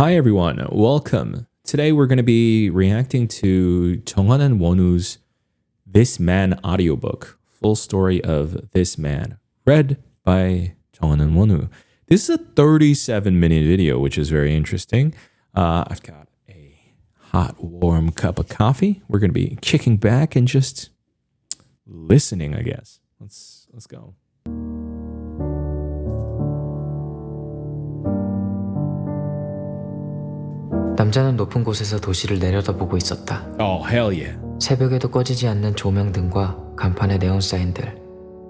Hi everyone, welcome. Today we're going to be reacting to Jeonghan and Wonwoo's This Man audiobook, full story of This Man, read by Jeonghan and Wonwoo. This is a 37-minute video, which is very interesting. I've got a hot, warm cup of coffee. We're going to be kicking back and just listening, I guess. Let's go. 남자는 높은 곳에서 도시를 내려다보고 있었다. Oh, hell yeah. 새벽에도 꺼지지 않는 조명등과 간판의 네온 사인들,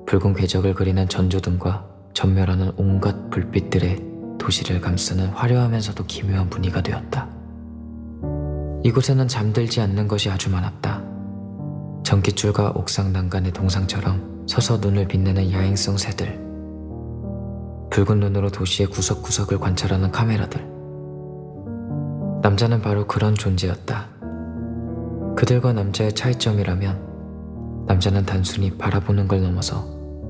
붉은 궤적을 그리는 전조등과 전멸하는 온갖 불빛들의 도시를 감싸는 화려하면서도 기묘한 분위기가 되었다. 이곳에는 잠들지 않는 것이 아주 많았다. 전깃줄과 옥상 난간의 동상처럼 서서 눈을 빛내는 야행성 새들, 붉은 눈으로 도시의 구석구석을 관찰하는 카메라들. 남자는 바로 그런 존재였다. 그들과 남자의 차이점이라면 남자는 단순히 바라보는 걸 넘어서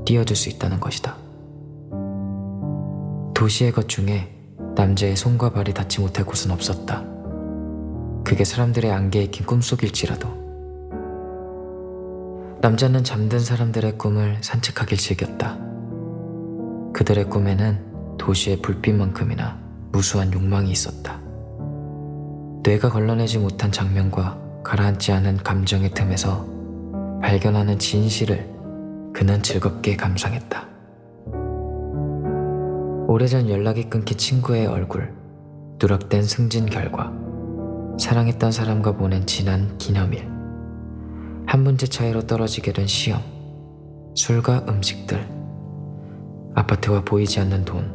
뛰어들 수 있다는 것이다. 도시의 것 중에 남자의 손과 발이 닿지 못할 곳은 없었다. 그게 사람들의 안개에 낀 꿈속일지라도. 남자는 잠든 사람들의 꿈을 산책하길 즐겼다. 그들의 꿈에는 도시의 불빛만큼이나 무수한 욕망이 있었다. 뇌가 걸러내지 못한 장면과 가라앉지 않은 감정의 틈에서 발견하는 진실을 그는 즐겁게 감상했다. 오래전 연락이 끊긴 친구의 얼굴, 누락된 승진 결과, 사랑했던 사람과 보낸 지난 기념일, 한 문제 차이로 떨어지게 된 시험, 술과 음식들, 아파트와 보이지 않는 돈,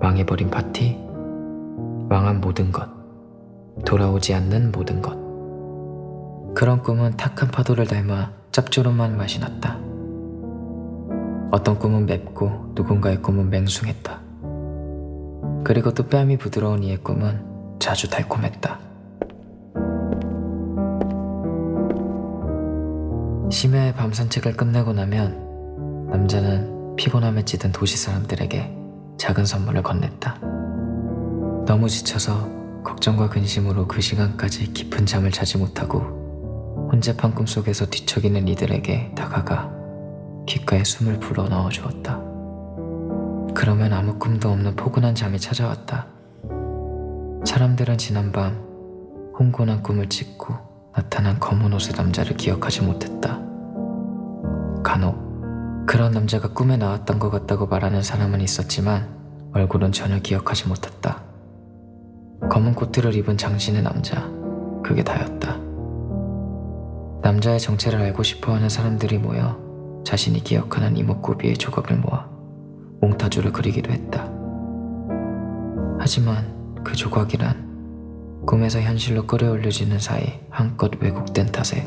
망해버린 파티, 망한 모든 것, 돌아오지 않는 모든 것. 그런 꿈은 탁한 파도를 닮아 짭조름한 맛이 났다. 어떤 꿈은 맵고 누군가의 꿈은 맹숭했다. 그리고 또 뺨이 부드러운 이의 꿈은 자주 달콤했다. 심야의 밤 산책을 끝내고 나면 남자는 피곤함에 찌든 도시 사람들에게 작은 선물을 건넸다. 너무 지쳐서 걱정과 근심으로 그 시간까지 깊은 잠을 자지 못하고 혼잡한 꿈속에서 뒤척이는 이들에게 다가가 귓가에 숨을 불어 넣어주었다. 그러면 아무 꿈도 없는 포근한 잠이 찾아왔다. 사람들은 지난밤 홍곤한 꿈을 찢고 나타난 검은 옷의 남자를 기억하지 못했다. 간혹 그런 남자가 꿈에 나왔던 것 같다고 말하는 사람은 있었지만 얼굴은 전혀 기억하지 못했다. 검은 코트를 입은 장신의 남자, 그게 다였다. 남자의 정체를 알고 싶어하는 사람들이 모여 자신이 기억하는 이목구비의 조각을 모아 몽타주를 그리기도 했다. 하지만 그 조각이란 꿈에서 현실로 끌어올려지는 사이 한껏 왜곡된 탓에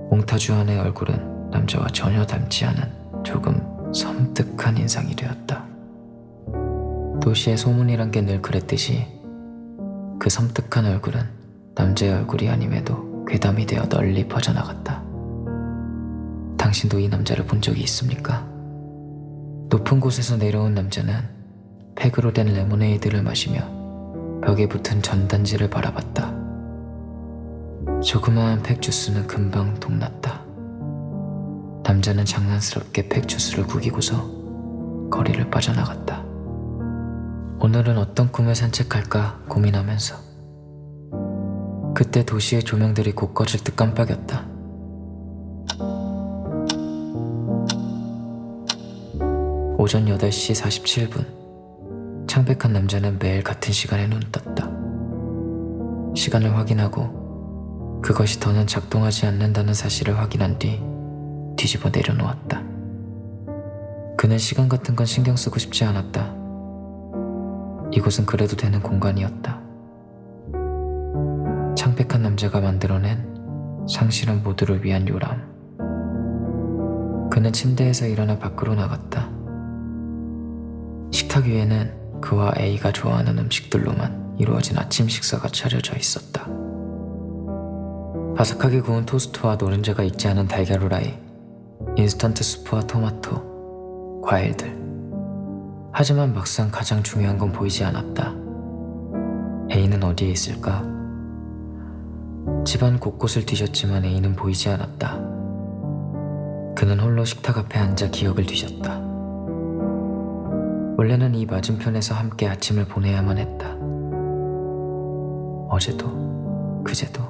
몽타주 안의 얼굴은 남자와 전혀 닮지 않은 조금 섬뜩한 인상이 되었다. 도시의 소문이란 게 늘 그랬듯이 그 섬뜩한 얼굴은 남자의 얼굴이 아님에도 괴담이 되어 널리 퍼져나갔다. 당신도 이 남자를 본 적이 있습니까? 높은 곳에서 내려온 남자는 팩으로 된 레모네이드를 마시며 벽에 붙은 전단지를 바라봤다. 조그마한 팩 주스는 금방 동났다. 남자는 장난스럽게 팩 주스를 구기고서 거리를 빠져나갔다. 오늘은 어떤 꿈을 산책할까 고민하면서 그때 도시의 조명들이 곧 꺼질 듯 깜빡였다. 오전 8시 47분. 창백한 남자는 매일 같은 시간에 눈을 떴다. 시간을 확인하고 그것이 더는 작동하지 않는다는 사실을 확인한 뒤 뒤집어 내려놓았다. 그는 시간 같은 건 신경 쓰고 싶지 않았다. 이곳은 그래도 되는 공간이었다. 창백한 남자가 만들어낸 상실한 모두를 위한 요람. 그는 침대에서 일어나 밖으로 나갔다. 식탁 위에는 그와 A가 좋아하는 음식들로만 이루어진 아침 식사가 차려져 있었다. 바삭하게 구운 토스트와 노른자가 익지 않은 달걀 후라이, 인스턴트 수프와 토마토, 과일들. 하지만 막상 가장 중요한 건 보이지 않았다. A는 어디에 있을까? 집안 곳곳을 뒤졌지만 A는 보이지 않았다. 그는 홀로 식탁 앞에 앉아 기억을 뒤졌다. 원래는 이 맞은편에서 함께 아침을 보내야만 했다. 어제도 그제도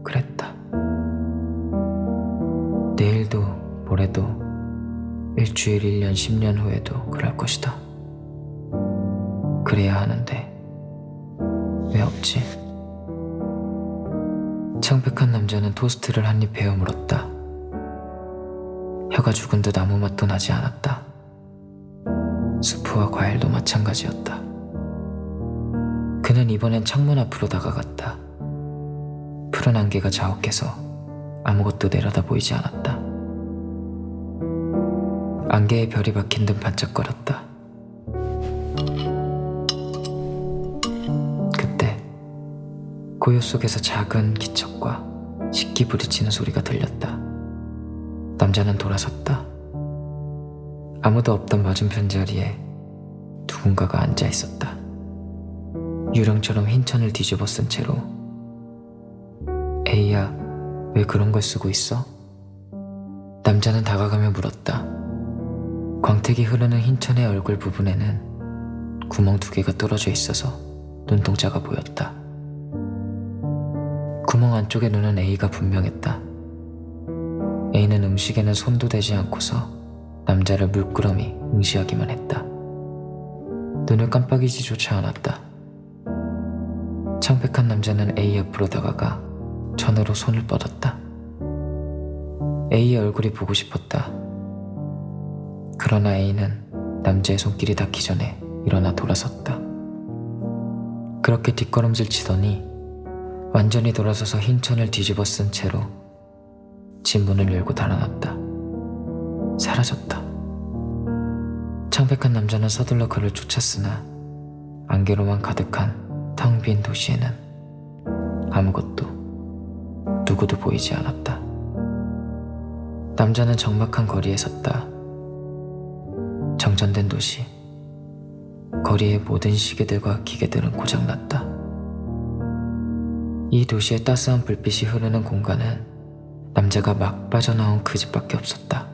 그랬다. 내일도 모레도 일주일, 1년, 10년 후에도 그럴 것이다. 그래야 하는데 왜 없지? 창백한 남자는 토스트를 한 입 베어 물었다. 혀가 죽은 듯 아무 맛도 나지 않았다. 수프와 과일도 마찬가지였다. 그는 이번엔 창문 앞으로 다가갔다. 푸른 안개가 자욱해서 아무것도 내려다 보이지 않았다. 안개에 별이 박힌 듯 반짝거렸다. 그때 고요 속에서 작은 기척과 식기 부딪히는 소리가 들렸다. 남자는 돌아섰다. 아무도 없던 맞은편 자리에 누군가가 앉아 있었다. 유령처럼 흰 천을 뒤집어 쓴 채로. 에이야, 왜 그런 걸 쓰고 있어? 남자는 다가가며 물었다. 광택이 흐르는 흰 천의 얼굴 부분에는 구멍 2개가 뚫어져 있어서 눈동자가 보였다. 구멍 안쪽의 눈은 A가 분명했다. A는 음식에는 손도 대지 않고서 남자를 물끄러미 응시하기만 했다. 눈을 깜빡이지조차 않았다. 창백한 남자는 A 앞으로 다가가 천으로 손을 뻗었다. A의 얼굴이 보고 싶었다. 그러나 A는 남자의 손길이 닿기 전에 일어나 돌아섰다. 그렇게 뒷걸음질 치더니 완전히 돌아서서 흰 천을 뒤집어 쓴 채로 집 문을 열고 달아났다. 사라졌다. 창백한 남자는 서둘러 그를 쫓았으나 안개로만 가득한 텅 빈 도시에는 아무것도 누구도 보이지 않았다. 남자는 적막한 거리에 섰다. 정전된 도시. 거리의 모든 시계들과 기계들은 고장났다. 이 도시의 따스한 불빛이 흐르는 공간은 남자가 막 빠져나온 그 집밖에 없었다.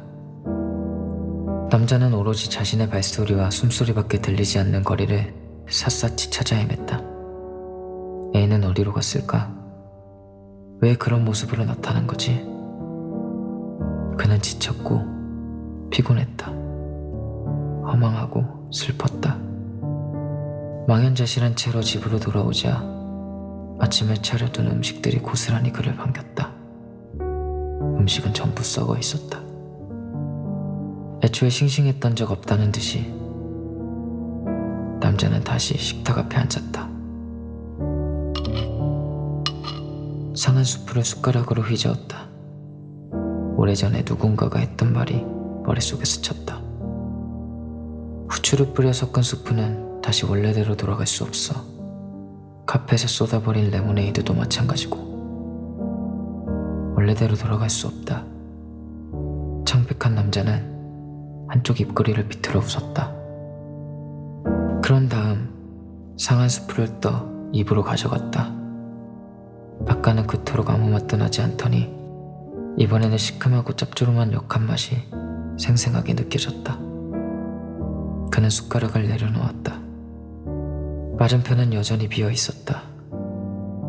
남자는 오로지 자신의 발소리와 숨소리밖에 들리지 않는 거리를 샅샅이 찾아 헤맸다. 애는 어디로 갔을까? 왜 그런 모습으로 나타난 거지? 그는 지쳤고 피곤했다. 허망하고 슬펐다. 망연자실한 채로 집으로 돌아오자 아침에 차려둔 음식들이 고스란히 그를 반겼다. 음식은 전부 썩어 있었다. 애초에 싱싱했던 적 없다는 듯이 남자는 다시 식탁 앞에 앉았다. 상한 수프를 숟가락으로 휘저었다. 오래전에 누군가가 했던 말이 머릿속에 스쳤다. 후추를 뿌려 섞은 수프는 다시 원래대로 돌아갈 수 없어. 카펫에 쏟아버린 레모네이드도 마찬가지고. 원래대로 돌아갈 수 없다. 창백한 남자는 한쪽 입꼬리를 비틀어 웃었다. 그런 다음 상한 수프를 떠 입으로 가져갔다. 아까는 그토록 아무 맛도 나지 않더니 이번에는 시큼하고 짭조름한 역한 맛이 생생하게 느껴졌다. 그는 숟가락을 내려놓았다. 맞은편은 여전히 비어 있었다.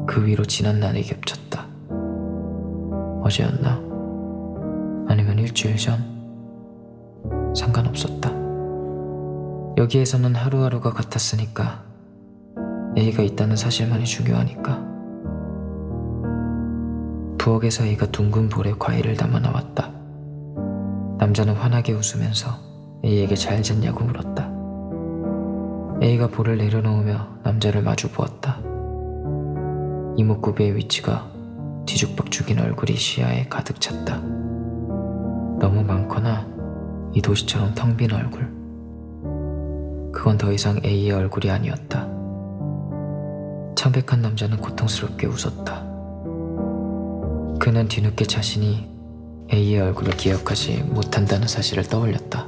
그 위로 진한 날이 겹쳤다. 어제였나? 아니면 일주일 전? 상관없었다. 여기에서는 하루하루가 같았으니까. A가 있다는 사실만이 중요하니까. 부엌에서 A가 둥근 볼에 과일을 담아 나왔다. 남자는 환하게 웃으면서 A에게 잘 잤냐고 물었다. A가 볼을 내려놓으며 남자를 마주 보았다. 이목구비의 위치가 뒤죽박 죽인 얼굴이 시야에 가득 찼다. 너무 많거나 이 도시처럼 텅 빈 얼굴. 그건 더 이상 A의 얼굴이 아니었다. 창백한 남자는 고통스럽게 웃었다. 그는 뒤늦게 자신이 A의 얼굴을 기억하지 못한다는 사실을 떠올렸다.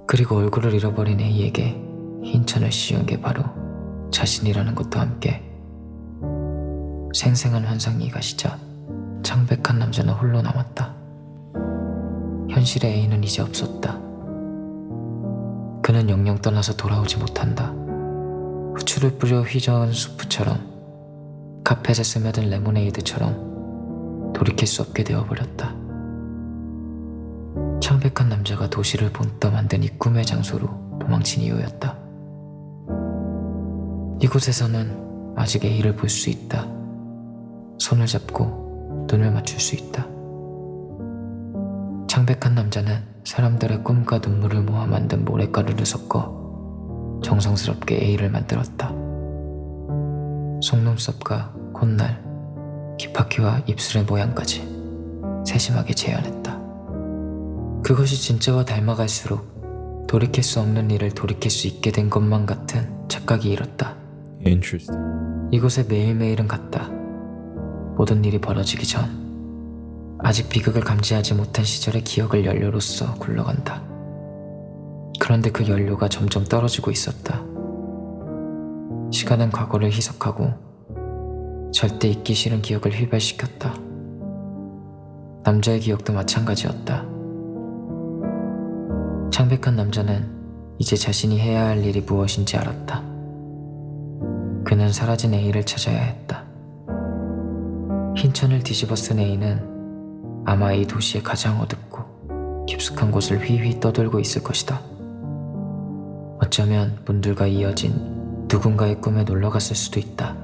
그리고 얼굴을 잃어버린 A에게 흰 천을 씌운 게 바로 자신이라는 것도 함께. 생생한 환상이 가시자 창백한 남자는 홀로 남았다. 현실의 애인은 이제 없었다. 그는 영영 떠나서 돌아오지 못한다. 후추를 뿌려 휘저은 수프처럼, 카펫에 스며든 레모네이드처럼 돌이킬 수 없게 되어버렸다. 창백한 남자가 도시를 본떠 만든 이 꿈의 장소로 도망친 이유였다. 이곳에서는 아직 A를 볼 수 있다. 손을 잡고 눈을 맞출 수 있다. 창백한 남자는 사람들의 꿈과 눈물을 모아 만든 모래가루를 섞어 정성스럽게 A를 만들었다. 속눈썹과 콧날, 귓바퀴와 입술의 모양까지 세심하게 재현했다. 그것이 진짜와 닮아갈수록 돌이킬 수 없는 일을 돌이킬 수 있게 된 것만 같은 착각이 일었다. Interesting. 이곳에 매일매일은 같다. 모든 일이 벌어지기 전 아직 비극을 감지하지 못한 시절의 기억을 연료로서 굴러간다. 그런데 그 연료가 점점 떨어지고 있었다. 시간은 과거를 희석하고 절대 잊기 싫은 기억을 휘발시켰다. 남자의 기억도 마찬가지였다. 창백한 남자는 이제 자신이 해야 할 일이 무엇인지 알았다. 그는 사라진 A를 찾아야 했다. 흰천을 뒤집어 쓴 A는 아마 이 도시의 가장 어둡고 깊숙한 곳을 휘휘 떠돌고 있을 것이다. 어쩌면 문들과 이어진 누군가의 꿈에 놀러갔을 수도 있다.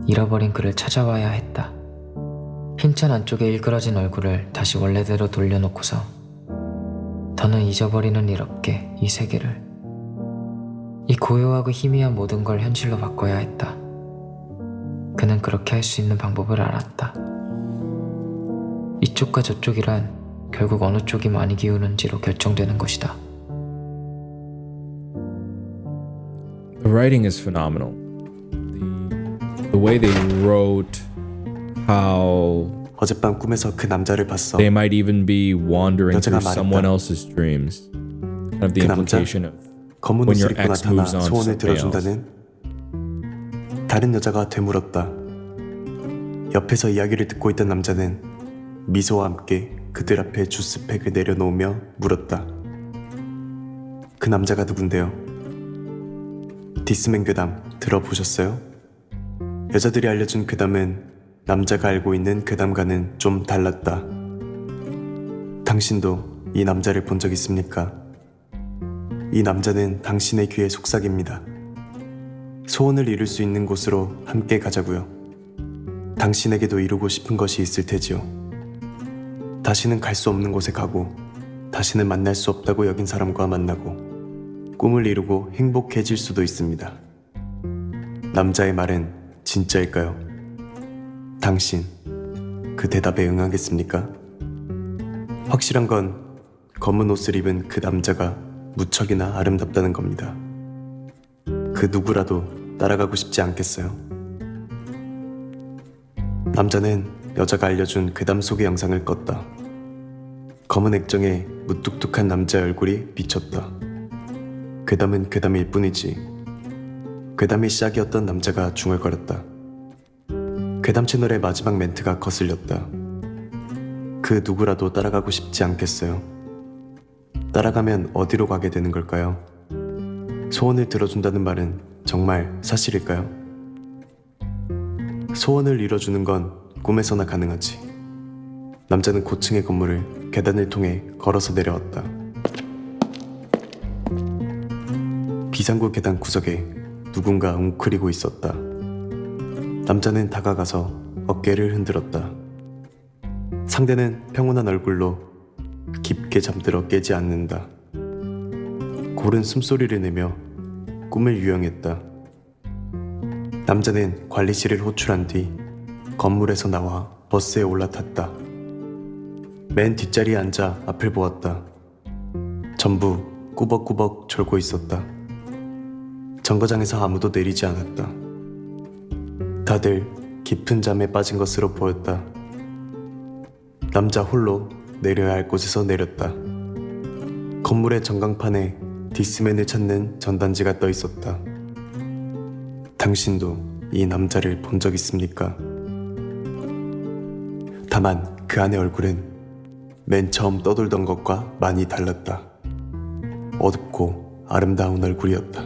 잃어버린 그를 찾아와야 했다. 흰천 안쪽에 일그러진 얼굴을 다시 원래대로 돌려놓고서 더는 잊어버리는 일 없게 이 세계를, 이 고요하고 희미한 모든 걸 현실로 바꿔야 했다. 그는 그렇게 할 수 있는 방법을 알았다. 이쪽과 저쪽이란 결국 어느 쪽이 많이 기우는지로 결정되는 것이다. The writing is phenomenal. The way they wrote how 어젯밤 꿈에서 그 남자를 봤어. they might even be wandering 여자가 through someone 말했다. else's dreams. Kind of the 그 남자? implication of 검은 when 옷을 your 입고 ex 나타나 moves on to 소원을 somebody else. 들어준다는 다른 여자가 되물었다. 옆에서 이야기를 듣고 있던 남자는 미소와 함께 그들 앞에 주스팩을 내려놓으며 물었다. 그 남자가 누군데요? 디스맨 괴담 들어보셨어요? 여자들이 알려준 괴담은 남자가 알고 있는 괴담과는 좀 달랐다. 당신도 이 남자를 본 적 있습니까? 이 남자는 당신의 귀의 속삭입니다. 소원을 이룰 수 있는 곳으로 함께 가자고요. 당신에게도 이루고 싶은 것이 있을 테지요. 다시는 갈 수 없는 곳에 가고 다시는 만날 수 없다고 여긴 사람과 만나고 꿈을 이루고 행복해질 수도 있습니다. 남자의 말은 진짜일까요? 당신 그 대답에 응하겠습니까? 확실한 건 검은 옷을 입은 그 남자가 무척이나 아름답다는 겁니다. 그 누구라도 따라가고 싶지 않겠어요? 남자는 여자가 알려준 괴담 속의 영상을 껐다. 검은 액정에 무뚝뚝한 남자의 얼굴이 비쳤다. 괴담은 괴담일 뿐이지. 괴담의 시작이었던 남자가 중얼거렸다. 괴담 채널의 마지막 멘트가 거슬렸다. 그 누구라도 따라가고 싶지 않겠어요? 따라가면 어디로 가게 되는 걸까요? 소원을 들어준다는 말은 정말 사실일까요? 소원을 이뤄주는 건 꿈에서나 가능하지. 남자는 고층의 건물을 계단을 통해 걸어서 내려왔다. 비상구 계단 구석에 누군가 웅크리고 있었다. 남자는 다가가서 어깨를 흔들었다. 상대는 평온한 얼굴로 깊게 잠들어 깨지 않는다. 고른 숨소리를 내며 꿈을 유영했다. 남자는 관리실을 호출한 뒤 건물에서 나와 버스에 올라탔다. 맨 뒷자리에 앉아 앞을 보았다. 전부 꾸벅꾸벅 졸고 있었다. 정거장에서 아무도 내리지 않았다. 다들 깊은 잠에 빠진 것으로 보였다. 남자 홀로 내려야 할 곳에서 내렸다. 건물의 전광판에 디스맨을 찾는 전단지가 떠 있었다. 당신도 이 남자를 본 적 있습니까? 다만 그 안의 얼굴은 맨 처음 떠돌던 것과 많이 달랐다. 어둡고 아름다운 얼굴이었다.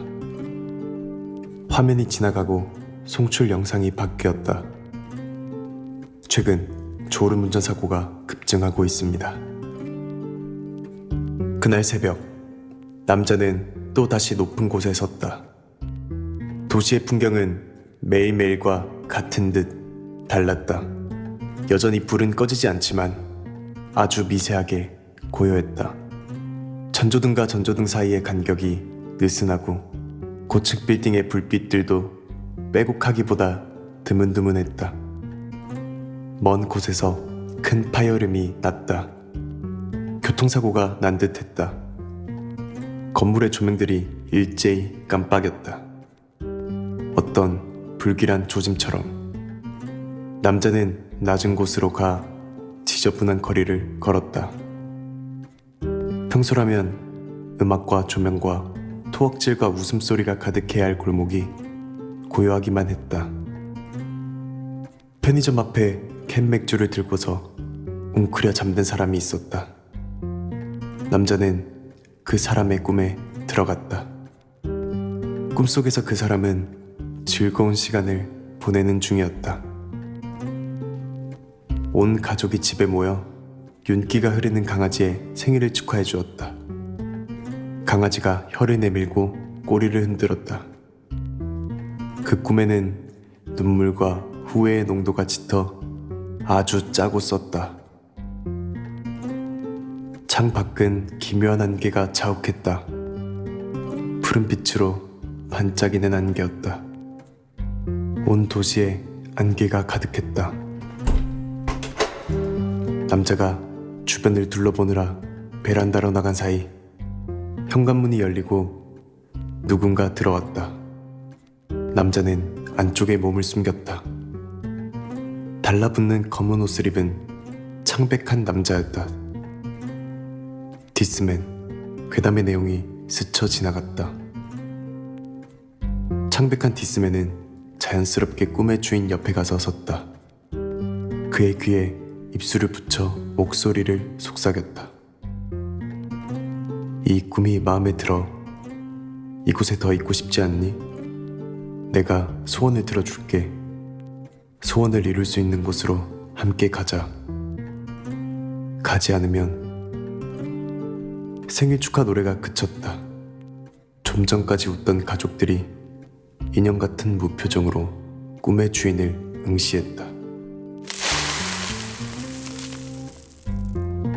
화면이 지나가고 송출 영상이 바뀌었다. 최근 졸음운전 사고가 급증하고 있습니다. 그날 새벽, 남자는 또다시 높은 곳에 섰다. 도시의 풍경은 매일매일과 같은 듯 달랐다. 여전히 불은 꺼지지 않지만 아주 미세하게 고요했다. 전조등과 전조등 사이의 간격이 느슨하고 고층 빌딩의 불빛들도 빼곡하기보다 드문드문했다. 먼 곳에서 큰 파열음이 났다. 교통사고가 난 듯했다. 건물의 조명들이 일제히 깜빡였다. 어떤 불길한 조짐처럼 남자는 낮은 곳으로 가 지저분한 거리를 걸었다. 평소라면 음악과 조명과 토악질과 웃음소리가 가득해야 할 골목이 고요하기만 했다. 편의점 앞에 캔 맥주를 들고서 웅크려 잠든 사람이 있었다. 남자는 그 사람의 꿈에 들어갔다. 꿈속에서 그 사람은 즐거운 시간을 보내는 중이었다. 온 가족이 집에 모여 윤기가 흐르는 강아지의 생일을 축하해 주었다. 강아지가 혀를 내밀고 꼬리를 흔들었다. 그 꿈에는 눈물과 후회의 농도가 짙어 아주 짜고 썼다. 창 밖은 기묘한 안개가 자욱했다. 푸른 빛으로 반짝이는 안개였다. 온 도시에 안개가 가득했다. 남자가 주변을 둘러보느라 베란다로 나간 사이 현관문이 열리고 누군가 들어왔다. 남자는 안쪽에 몸을 숨겼다. 달라붙는 검은 옷을 입은 창백한 남자였다. 디스맨, 괴담의 내용이 스쳐 지나갔다. 창백한 디스맨은 자연스럽게 꿈의 주인 옆에 가서 섰다. 그의 귀에 입술을 붙여 목소리를 속삭였다. 이 꿈이 마음에 들어. 이곳에 더 있고 싶지 않니? 내가 소원을 들어줄게. 소원을 이룰 수 있는 곳으로 함께 가자. 가지 않으면. 생일 축하 노래가 그쳤다. 좀 전까지 웃던 가족들이 인형 같은 무표정으로 꿈의 주인을 응시했다.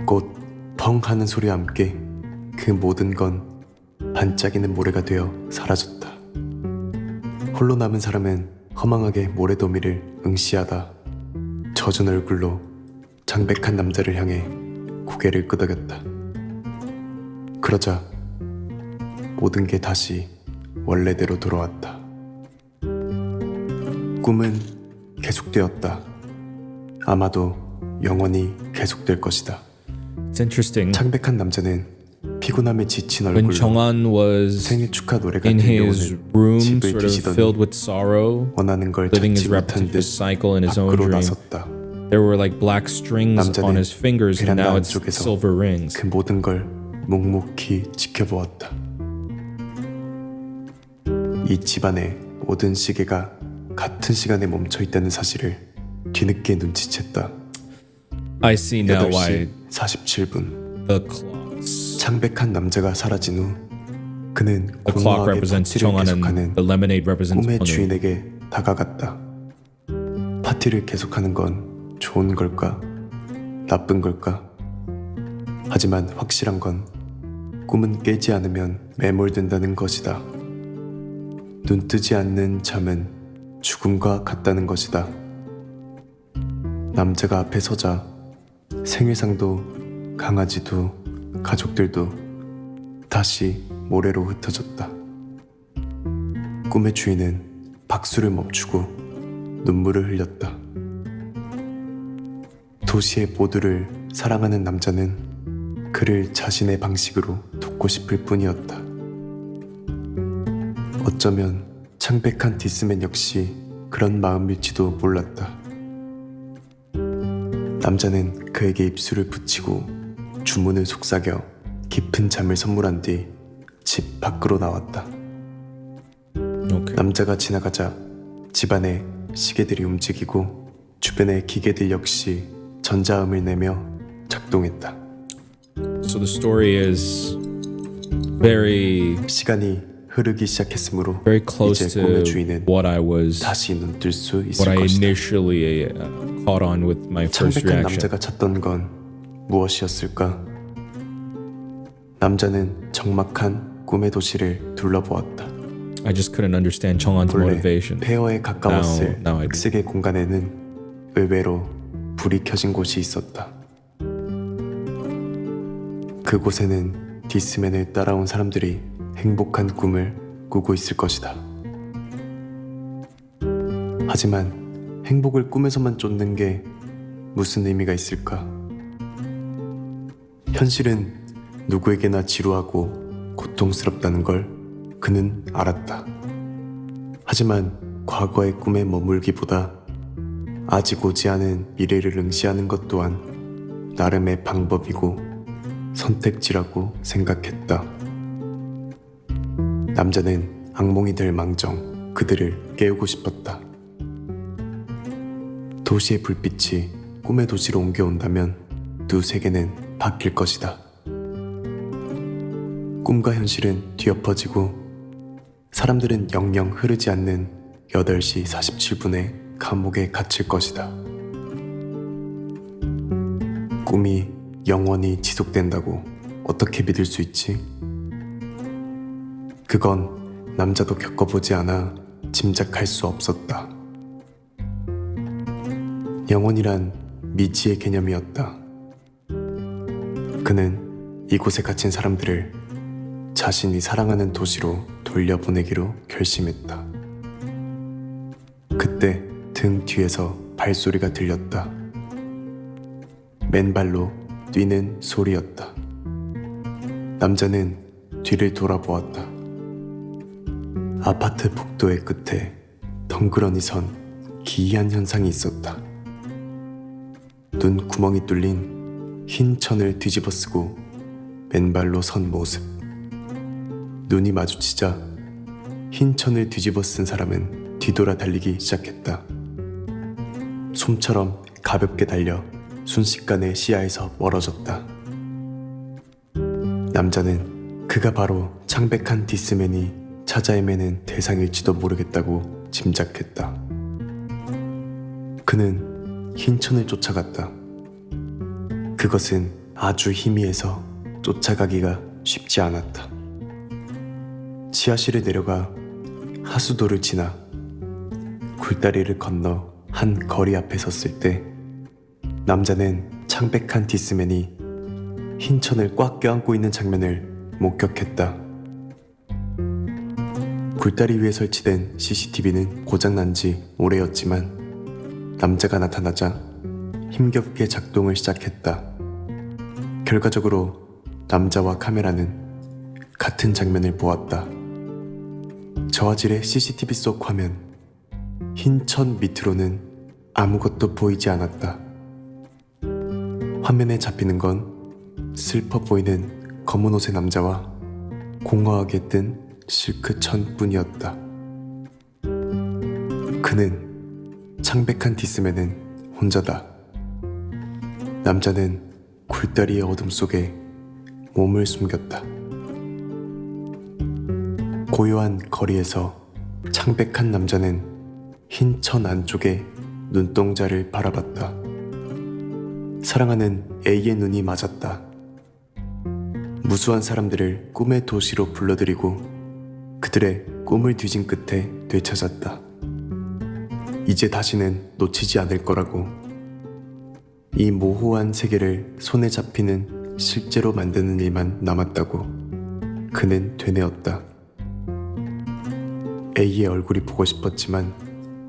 곧 펑 하는 소리와 함께 그 모든 건 반짝이는 모래가 되어 사라졌다. 홀로 남은 사람은 허망하게 모래더미를 응시하다 젖은 얼굴로 창백한 남자를 향해 고개를 끄덕였다. 그러자 모든 게 다시 원래대로 돌아왔다. 꿈은 계속되었다. 아마도 영원히 계속될 것이다. It's interesting. 창백한 남자는 피곤함에 지친 When 얼굴로 Chong-an was 생일 축하 노래가 in his 들려오는 room, 집을 sort of 뒤지더니 filled with sorrow, 원하는 걸 living 찾지 his 못한 듯 repetitious cycle in his own 밖으로 dream, 나섰다. there were like black strings 남자는 on his fingers, and 베란다 now it's 안쪽에서 silver rings. 그 모든 걸 묵묵히 지켜보았다. 이 집안의 모든 시계가 같은 시간에 멈춰 있다는 사실을 뒤늦게 눈치챘다. I see now 8시 why 47분 the clocks. 창백한 남자가 사라진 후 그는 The clock 공허하게 represents 파티를 Chong-an 계속하는 and the lemonade represents 꿈의 Wonu. 주인에게 다가갔다. 파티를 계속하는 건 좋은 걸까? 나쁜 걸까? 하지만 확실한 건 꿈은 깨지 않으면 매몰된다는 것이다. 눈 뜨지 않는 잠은 죽음과 같다는 것이다. 남자가 앞에 서자 생일상도 강아지도 가족들도 다시 모래로 흩어졌다. 꿈의 주인은 박수를 멈추고 눈물을 흘렸다. 도시의 모두를 사랑하는 남자는 그를 자신의 방식으로 돕고 싶을 뿐이었다. 어쩌면 창백한 디스맨 역시 그런 마음일지도 몰랐다. 남자는 그에게 입술을 붙이고 주문을 속삭여 깊은 잠을 선물한 뒤 집 밖으로 나왔다. Okay. 남자가 지나가자 집안의 시계들이 움직이고 주변의 기계들 역시 전자음을 내며 작동했다. So the story is very 시간이 흐르기 시작했으므로 very close 이제 to 꿈의 주인은 what I was 다시 눈뜰 수 what 있을 I 것이다. initially caught on with my first 창백한 reaction. 남자가 찾던 건 무엇이었을까? 남자는 적막한 꿈의 도시를 둘러보았다. I just couldn't understand 정한's 본래 motivation. 폐허에 가까웠을 Now I do. 흑색의 공간에는 의외로 불이 켜진 곳이 있었다. 그곳에는 디스맨을 따라온 사람들이 행복한 꿈을 꾸고 있을 것이다. 하지만 행복을 꿈에서만 쫓는 게 무슨 의미가 있을까? 현실은 누구에게나 지루하고 고통스럽다는 걸 그는 알았다. 하지만 과거의 꿈에 머물기보다 아직 오지 않은 미래를 응시하는 것 또한 나름의 방법이고 선택지라고 생각했다. 남자는 악몽이 될 망정 그들을 깨우고 싶었다. 도시의 불빛이 꿈의 도시로 옮겨온다면 두 세계는 바뀔 것이다. 꿈과 현실은 뒤엎어지고 사람들은 영영 흐르지 않는 8시 47분에 감옥에 갇힐 것이다. 꿈이 영원히 지속된다고 어떻게 믿을 수 있지? 그건 남자도 겪어보지 않아 짐작할 수 없었다. 영혼이란 미지의 개념이었다. 그는 이곳에 갇힌 사람들을 자신이 사랑하는 도시로 돌려보내기로 결심했다. 그때 등 뒤에서 발소리가 들렸다. 맨발로 뛰는 소리였다. 남자는 뒤를 돌아보았다. 아파트 복도의 끝에 덩그러니 선 기이한 현상이 있었다. 눈 구멍이 뚫린 흰 천을 뒤집어 쓰고 맨발로 선 모습. 눈이 마주치자 흰 천을 뒤집어 쓴 사람은 뒤돌아 달리기 시작했다. 솜처럼 가볍게 달려 순식간에 시야에서 멀어졌다. 남자는 그가 바로 창백한 디스맨이 찾아 헤매는 대상일지도 모르겠다고 짐작했다. 그는 흰 천을 쫓아갔다. 그것은 아주 희미해서 쫓아가기가 쉽지 않았다. 지하실에 내려가 하수도를 지나 굴다리를 건너 한 거리 앞에 섰을 때 남자는 창백한 디스맨이 흰 천을 꽉 껴안고 있는 장면을 목격했다. 굴다리 위에 설치된 CCTV는 고장난 지 오래였지만 남자가 나타나자 힘겹게 작동을 시작했다. 결과적으로 남자와 카메라는 같은 장면을 보았다. 저화질의 CCTV 속 화면, 흰 천 밑으로는 아무것도 보이지 않았다. 화면에 잡히는 건 슬퍼 보이는 검은 옷의 남자와 공허하게 뜬 실크 천뿐이었다. 그는 창백한 디스맨은 혼자다. 남자는 굴다리의 어둠 속에 몸을 숨겼다. 고요한 거리에서 창백한 남자는 흰 천 안쪽에 눈동자를 바라봤다. 사랑하는 A의 눈이 맞았다. 무수한 사람들을 꿈의 도시로 불러들이고 그들의 꿈을 뒤진 끝에 되찾았다. 이제 다시는 놓치지 않을 거라고. 이 모호한 세계를 손에 잡히는 실제로 만드는 일만 남았다고 그는 되뇌었다. A의 얼굴이 보고 싶었지만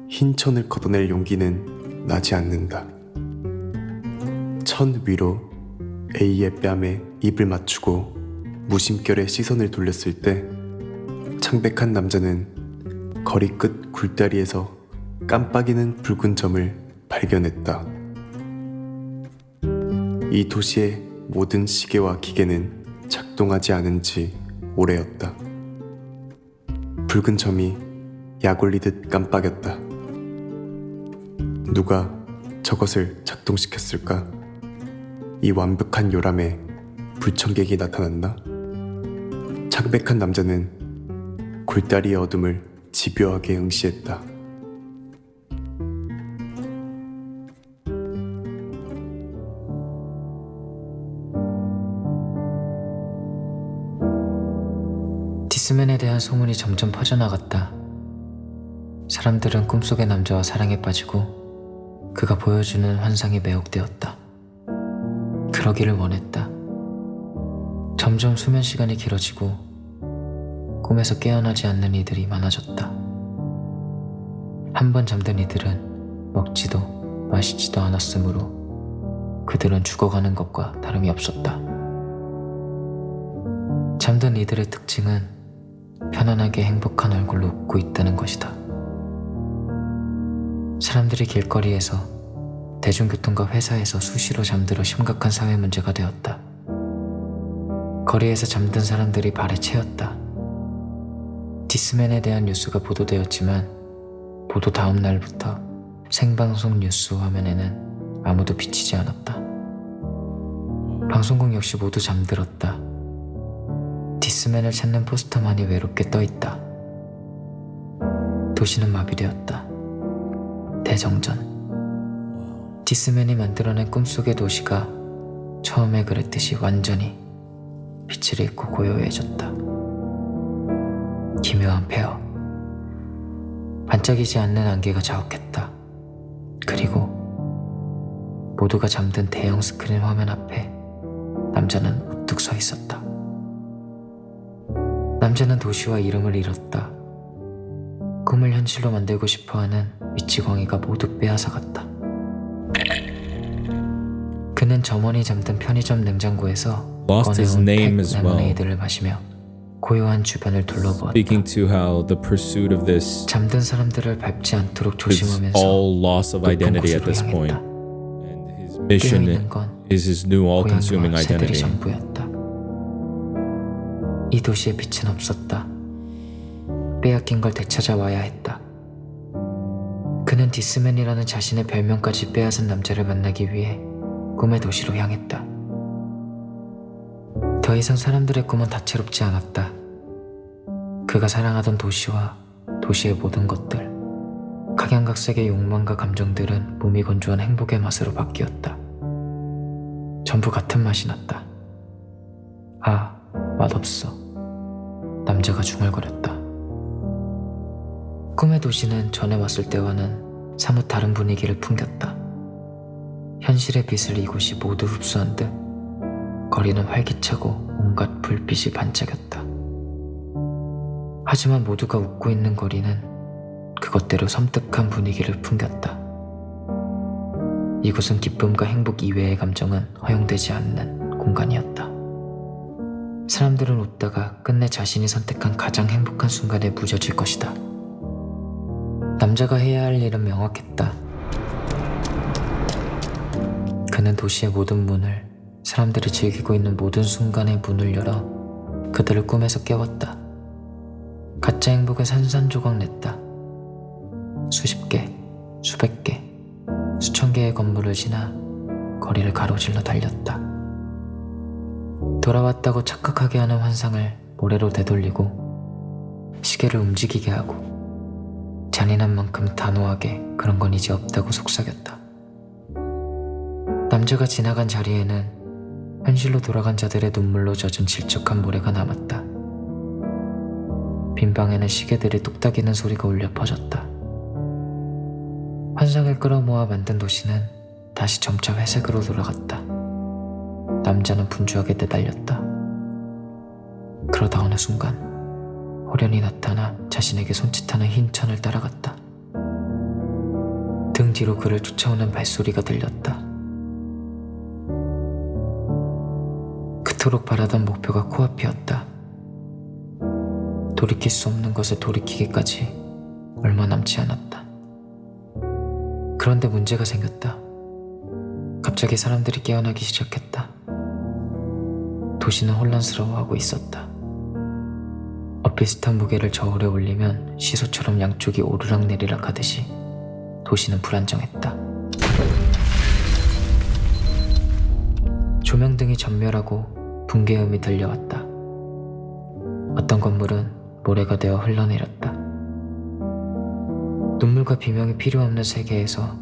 흰 천을 걷어낼 용기는 나지 않는다. 천 위로 A의 뺨에 입을 맞추고 무심결에 시선을 돌렸을 때 창백한 남자는 거리 끝 굴다리에서 깜빡이는 붉은 점을 발견했다. 이 도시의 모든 시계와 기계는 작동하지 않은 지 오래였다. 붉은 점이 약 올리듯 깜빡였다. 누가 저것을 작동시켰을까? 이 완벽한 요람에 불청객이 나타났나? 창백한 남자는 굴다리의 어둠을 집요하게 응시했다. 디스맨에 대한 소문이 점점 퍼져나갔다. 사람들은 꿈속의 남자와 사랑에 빠지고 그가 보여주는 환상에 매혹되었다. 그러기를 원했다. 점점 수면 시간이 길어지고 꿈에서 깨어나지 않는 이들이 많아졌다. 한 번 잠든 이들은 먹지도 마시지도 않았으므로 그들은 죽어가는 것과 다름이 없었다. 잠든 이들의 특징은 편안하게 행복한 얼굴로 웃고 있다는 것이다. 사람들이 길거리에서, 대중교통과 회사에서 수시로 잠들어 심각한 사회 문제가 되었다. 거리에서 잠든 사람들이 발에 채였다. 디스맨에 대한 뉴스가 보도되었지만 보도 다음 날부터 생방송 뉴스 화면에는 아무도 비치지 않았다. 방송국 역시 모두 잠들었다. 디스맨을 찾는 포스터만이 외롭게 떠있다. 도시는 마비되었다. 대정전. 디스맨이 만들어낸 꿈속의 도시가 처음에 그랬듯이 완전히 빛을 잃고 고요해졌다. 기묘한 폐허. 반짝이지 않는 안개가 자욱했다. 그리고 모두가 잠든 대형 스크린 화면 앞에 남자는 우뚝 서 있었다. 남자는 도시와 이름을 잃었다. 꿈을 현실로 만들고 싶어하는 미치광이가 모두 빼앗아갔다. 그는 점원이 잠든 편의점 냉장고에서 Lost his 꺼내온 name 팩 as well. 레모네이드를 마시며 고요한 주변을 둘러보았다. Speaking to how the pursuit of this 잠든 사람들을 밟지 않도록 is 조심하면서 all loss of 높은 identity at 곳으로 this point. 향했다. And his mission 깨어있는 건 is his new all-consuming 고양이와 새들이 identity. 전부였다. 이 도시에 빛은 없었다. 빼앗긴 걸 되찾아와야 했다. 그는 디스맨이라는 자신의 별명까지 빼앗은 남자를 만나기 위해 꿈의 도시로 향했다. 더 이상 사람들의 꿈은 다채롭지 않았다. 그가 사랑하던 도시와 도시의 모든 것들, 각양각색의 욕망과 감정들은 몸이 건조한 행복의 맛으로 바뀌었다. 전부 같은 맛이 났다. 아, 맛없어. 남자가 중얼거렸다. 꿈의 도시는 전에 왔을 때와는 사뭇 다른 분위기를 풍겼다. 현실의 빛을 이곳이 모두 흡수한 듯 거리는 활기차고 온갖 불빛이 반짝였다. 하지만 모두가 웃고 있는 거리는 그것대로 섬뜩한 분위기를 풍겼다. 이곳은 기쁨과 행복 이외의 감정은 허용되지 않는 공간이었다. 사람들은 웃다가 끝내 자신이 선택한 가장 행복한 순간에 무뎌질 것이다. 남자가 해야 할 일은 명확했다. 그는 도시의 모든 문을, 사람들이 즐기고 있는 모든 순간의 문을 열어 그들을 꿈에서 깨웠다. 가짜 행복을 산산조각 냈다. 수십 개, 수백 개, 수천 개의 건물을 지나 거리를 가로질러 달렸다. 돌아왔다고 착각하게 하는 환상을 모래로 되돌리고 시계를 움직이게 하고 잔인한 만큼 단호하게 그런 건 이제 없다고 속삭였다. 남자가 지나간 자리에는 현실로 돌아간 자들의 눈물로 젖은 질척한 모래가 남았다. 빈 방에는 시계들이 뚝딱이는 소리가 울려 퍼졌다. 환상을 끌어모아 만든 도시는 다시 점차 회색으로 돌아갔다. 남자는 분주하게 내달렸다. 그러다 어느 순간 호련히 나타나 자신에게 손짓하는 흰 천을 따라갔다. 등 뒤로 그를 쫓아오는 발소리가 들렸다. 그토록 바라던 목표가 코앞이었다. 돌이킬 수 없는 것을 돌이키기까지 얼마 남지 않았다. 그런데 문제가 생겼다. 갑자기 사람들이 깨어나기 시작했다. 도시는 혼란스러워하고 있었다. 엇비슷한 무게를 저울에 올리면 시소처럼 양쪽이 오르락내리락 하듯이 도시는 불안정했다. 조명등이 전멸하고 붕괴음이 들려왔다. 어떤 건물은 모래가 되어 흘러내렸다. 눈물과 비명이 필요 없는 세계에서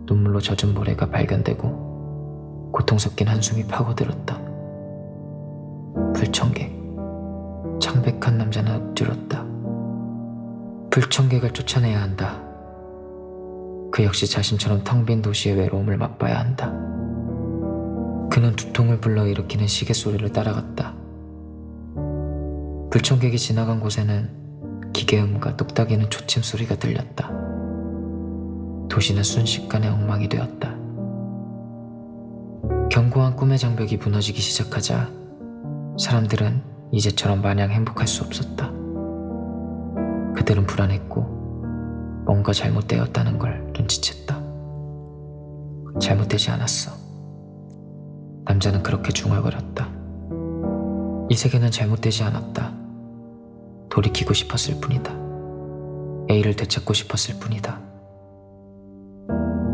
눈물로 젖은 모래가 발견되고 고통 섞인 한숨이 파고들었다. 불청객. 창백한 남자는 엎드렸다. 불청객을 쫓아내야 한다. 그 역시 자신처럼 텅 빈 도시의 외로움을 맛봐야 한다. 그는 두통을 불러일으키는 시계 소리를 따라갔다. 불청객이 지나간 곳에는 기계음과 똑딱이는 초침 소리가 들렸다. 도시는 순식간에 엉망이 되었다. 견고한 꿈의 장벽이 무너지기 시작하자 사람들은 이제처럼 마냥 행복할 수 없었다. 그들은 불안했고 뭔가 잘못되었다는 걸 눈치챘다. 잘못되지 않았어. 남자는 그렇게 중얼거렸다. 이 세계는 잘못되지 않았다. 돌이키고 싶었을 뿐이다. A를 되찾고 싶었을 뿐이다.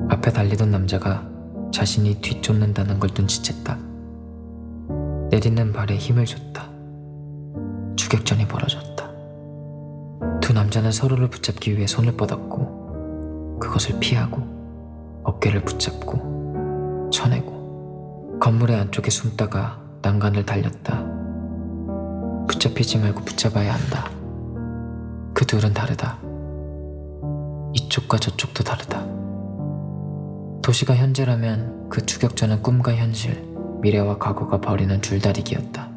앞에 달리던 남자가 자신이 뒤쫓는다는 걸 눈치챘다. 내딛는 발에 힘을 줬다. 추격전이 벌어졌다. 두 남자는 서로를 붙잡기 위해 손을 뻗었고 그것을 피하고 어깨를 붙잡고 쳐내고 건물의 안쪽에 숨다가 난간을 달렸다. 붙잡히지 말고 붙잡아야 한다. 그 둘은 다르다. 이쪽과 저쪽도 다르다. 도시가 현재라면 그 추격전은 꿈과 현실, 미래와 과거가 벌이는 줄다리기였다.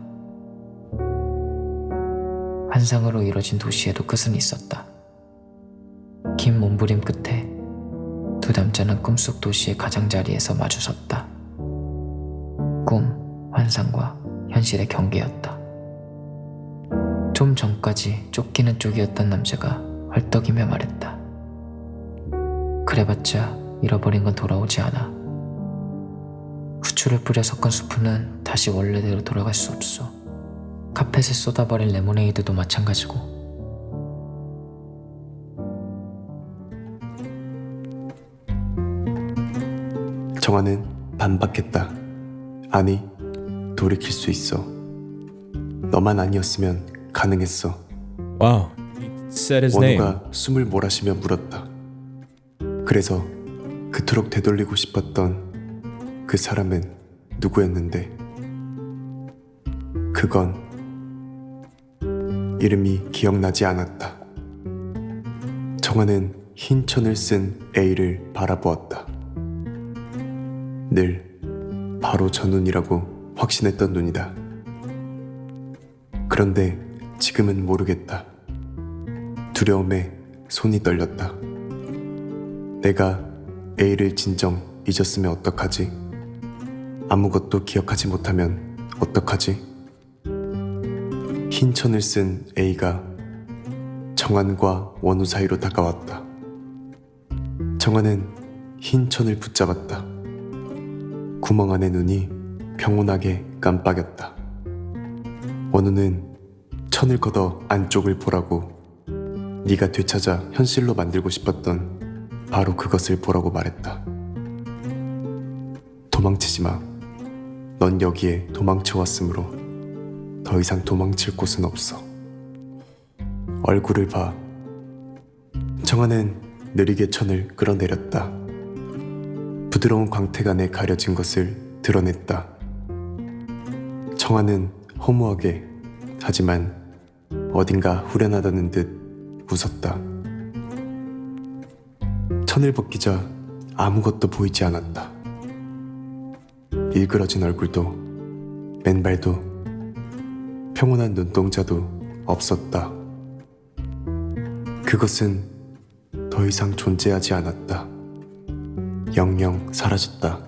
환상으로 이뤄진 도시에도 끝은 있었다. 긴 몸부림 끝에 두 남자는 꿈속 도시의 가장자리에서 마주섰다. 꿈, 환상과 현실의 경계였다. 좀 전까지 쫓기는 쪽이었던 남자가 헐떡이며 말했다. 그래봤자 잃어버린 건 돌아오지 않아. 후추를 뿌려 섞은 수프는 다시 원래대로 돌아갈 수 없어. 카펫에 쏟아버린 레모네이드도 마찬가지고. 정화는 반박했다. 아니, 돌이킬 수 있어. 너만 아니었으면 가능했어. Wow, he said his name. 원우가 숨을 몰아쉬며 물었다. 그래서 그토록 되돌리고 싶었던 그 사람은 누구였는데? 그건 이름이 기억나지 않았다. 정화는 흰 천을 쓴 A를 바라보았다. 늘 바로 저 눈이라고 확신했던 눈이다. 그런데 지금은 모르겠다. 두려움에 손이 떨렸다. 내가 A를 진정 잊었으면 어떡하지? 아무것도 기억하지 못하면 어떡하지? 흰 천을 쓴 A가 정한과 원우 사이로 다가왔다. 정한은 흰 천을 붙잡았다. 구멍 안의 눈이 평온하게 깜빡였다. 원우는 천을 걷어 안쪽을 보라고, 네가 되찾아 현실로 만들고 싶었던 바로 그것을 보라고 말했다. 도망치지 마. 넌 여기에 도망쳐왔으므로 더 이상 도망칠 곳은 없어. 얼굴을 봐. 정화는 느리게 천을 끌어내렸다. 부드러운 광택안에 가려진 것을 드러냈다. 정화는 허무하게, 하지만 어딘가 후련하다는 듯 웃었다. 천을 벗기자 아무것도 보이지 않았다. 일그러진 얼굴도 맨발도 평온한 눈동자도 없었다. 그것은 더 이상 존재하지 않았다. 영영 사라졌다.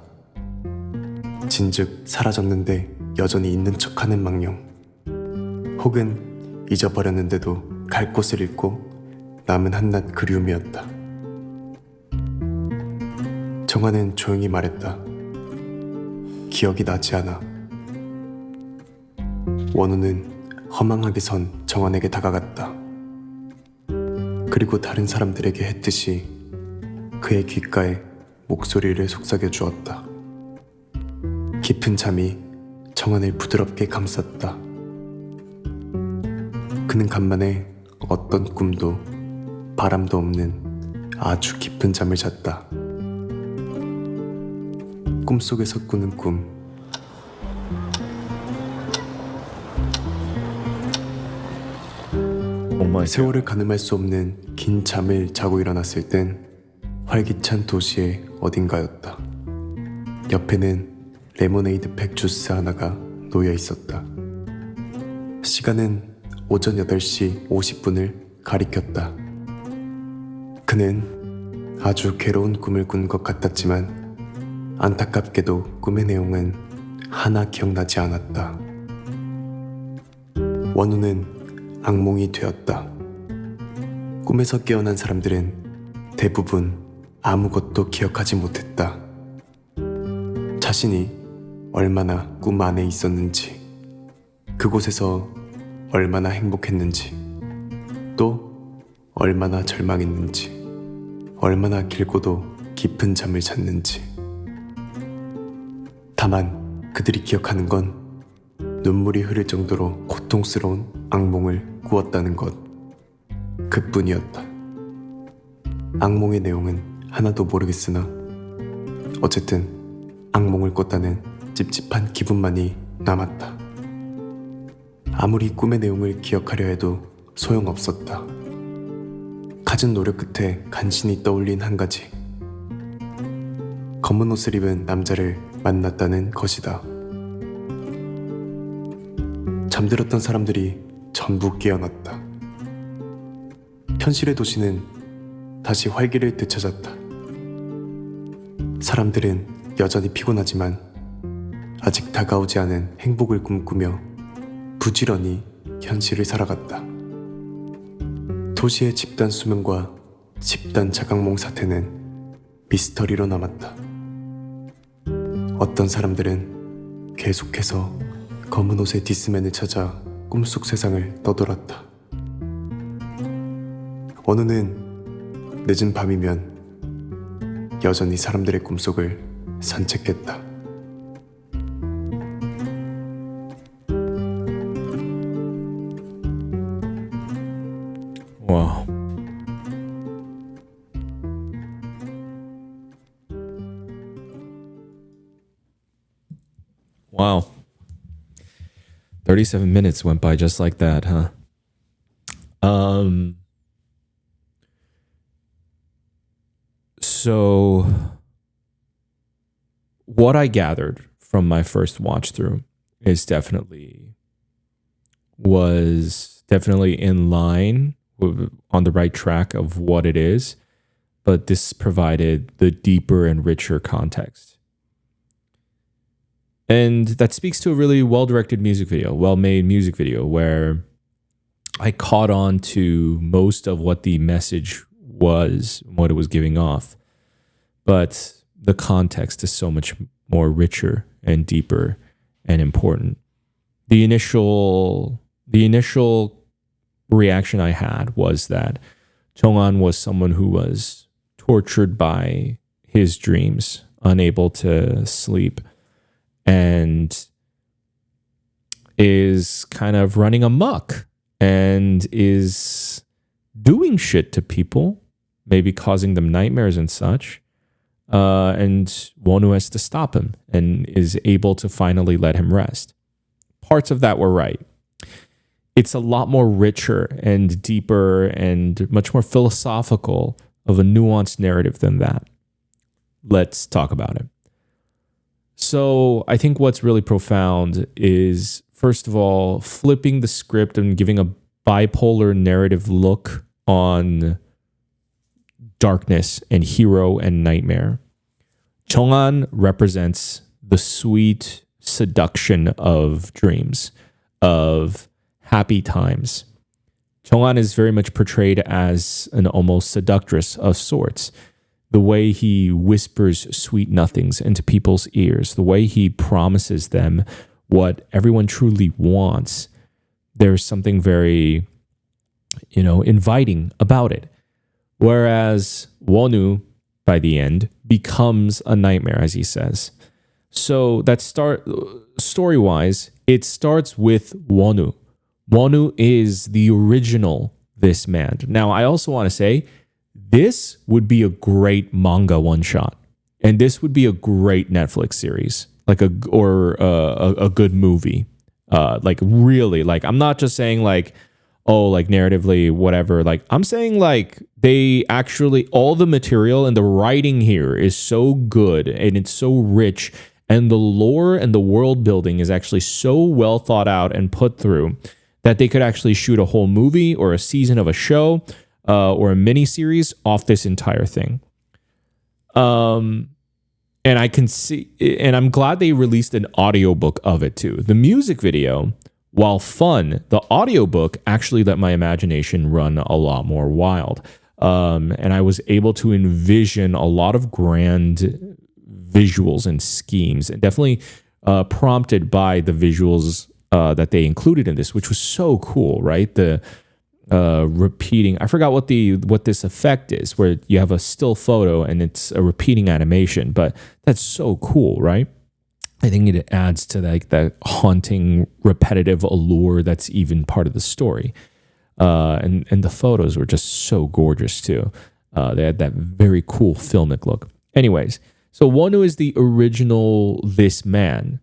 진즉 사라졌는데 여전히 있는 척하는 망령, 혹은 잊어버렸는데도 갈 곳을 잃고 남은 한낱 그리움이었다. 정화는 조용히 말했다. 기억이 나지 않아. 원우는 허망하게 선 정환에게 다가갔다. 그리고 다른 사람들에게 했듯이 그의 귓가에 목소리를 속삭여 주었다. 깊은 잠이 정환을 부드럽게 감쌌다. 그는 간만에 어떤 꿈도 바람도 없는 아주 깊은 잠을 잤다. 꿈속에서 꾸는 꿈. 세월을 가늠할 수 없는 긴 잠을 자고 일어났을 땐 활기찬 도시의 어딘가였다. 옆에는 레모네이드 팩 주스 하나가 놓여 있었다. 시간은 오전 8시 50분을 가리켰다. 그는 아주 괴로운 꿈을 꾼 것 같았지만 안타깝게도 꿈의 내용은 하나 기억나지 않았다. 원우는 악몽이 되었다. 꿈에서 깨어난 사람들은 대부분 아무것도 기억하지 못했다. 자신이 얼마나 꿈 안에 있었는지, 그곳에서 얼마나 행복했는지, 또 얼마나 절망했는지, 얼마나 길고도 깊은 잠을 잤는지. 다만 그들이 기억하는 건 눈물이 흐를 정도로 고통스러운 악몽을 꾸었다는 것, 그뿐이었다. 악몽의 내용은 하나도 모르겠으나 어쨌든 악몽을 꿨다는 찝찝한 기분만이 남았다. 아무리 꿈의 내용을 기억하려 해도 소용없었다. 갖은 노력 끝에 간신히 떠올린 한 가지. 검은 옷을 입은 남자를 만났다는 것이다. 잠들었던 사람들이 전부 깨어났다. 현실의 도시는 다시 활기를 되찾았다. 사람들은 여전히 피곤하지만 아직 다가오지 않은 행복을 꿈꾸며 부지런히 현실을 살아갔다. 도시의 집단 수면과 집단 자각몽 사태는 미스터리로 남았다. 어떤 사람들은 계속해서 검은 옷의 디스맨을 찾아 꿈속 세상을 떠돌았다. 원우는 늦은 밤이면 여전히 사람들의 꿈속을 산책했다. Wow. Wow. 37 minutes went by just like that, huh? So what I gathered from my first watch through is was definitely in line on the right track of what it is, but this provided the deeper and richer context. And that speaks to a really well-directed music video, well-made music video, where I caught on to most of what the message was, what it was giving off. But the context is so much more richer and deeper and important. The initial reaction I had was that Chong-an was someone who was tortured by his dreams, unable to sleep, and is kind of running amok and is doing shit to people, maybe causing them nightmares and such. And Wonu has to stop him and is able to finally let him rest. Parts of that were right. It's a lot more richer and deeper and much more philosophical of a nuanced narrative than that. Let's talk about it. So I think what's really profound is, first of all, flipping the script and giving a bipolar narrative look on darkness and hero and nightmare. Chong-an represents the sweet seduction of dreams, of happy times. Chong-an is very much portrayed as an almost seductress of sorts. The way he whispers sweet nothings into people's ears, the way he promises them what everyone truly wants, there's something very, inviting about it. Whereas Wonu, by the end, becomes a nightmare, as he says. So that story-wise, it starts with Wonu. Wonu is the original This Man. Now, I also want to say, this would be a great manga one-shot. And this would be a great Netflix series, like a good movie. I'm not just saying narratively, whatever. I'm saying they actually, all the material and the writing here is so good and it's so rich, and the lore and the world building is actually so well thought out and put through that they could actually shoot a whole movie or a season of a show or a mini series off this entire thing. And I can see, and I'm glad they released an audiobook of it too. The music video, while fun, the audiobook actually let my imagination run a lot more wild. And I was able to envision a lot of grand visuals and schemes, and definitely prompted by the visuals that they included in this, which was so cool, right? The repeating, I forgot what this effect is, where you have a still photo and it's a repeating animation, but that's so cool, right? I think it adds to that haunting, repetitive allure that's even part of the story. And the photos were just so gorgeous too. They had that very cool filmic look. Anyways, so Wonu is the original This Man.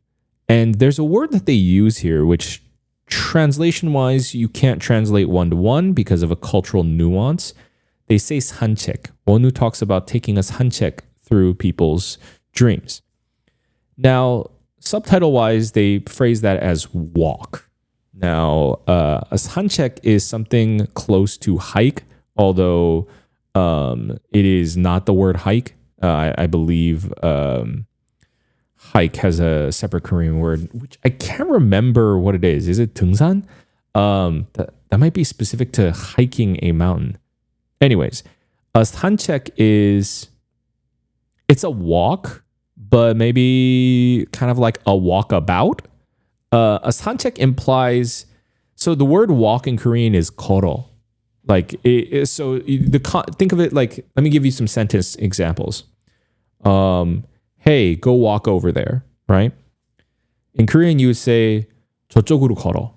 And there's a word that they use here, which translation-wise, you can't translate one-to-one because of a cultural nuance. They say 산책. Wonu talks about taking us 산책 through people's dreams. Now, subtitle-wise, they phrase that as walk. Now, a 산책 is something close to hike, although it is not the word hike. I believe hike has a separate Korean word, which I can't remember what it is. Is it 등산? That might be specific to hiking a mountain. Anyways, a 산책 it's a walk, but maybe kind of like a walkabout. A 산책 implies, so the word walk in Korean is 걸어. Think of it like, let me give you some sentence examples. Hey, go walk over there, right? In Korean, you would say 저쪽으로 걸어.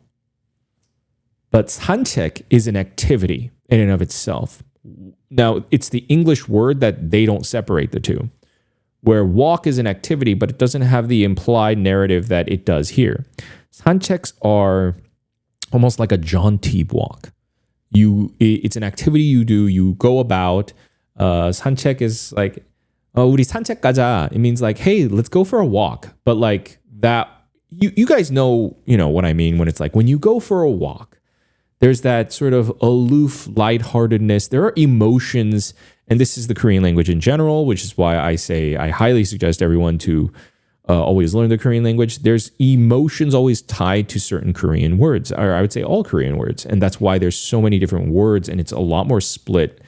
But 산책 is an activity in and of itself. Now, it's the English word that they don't separate the two, where walk is an activity, but it doesn't have the implied narrative that it does here. 산책s are almost like a jaunty walk. It's an activity you do, you go about. 산책 is like, 우리 산책 가자. It means like, hey, let's go for a walk. But like that, you guys know what I mean when it's like, when you go for a walk, there's that sort of aloof lightheartedness. There are emotions, and this is the Korean language in general, which is why I highly suggest everyone to always learn the Korean language. There's emotions always tied to certain Korean words, or I would say all Korean words. And that's why there's so many different words, and it's a lot more split.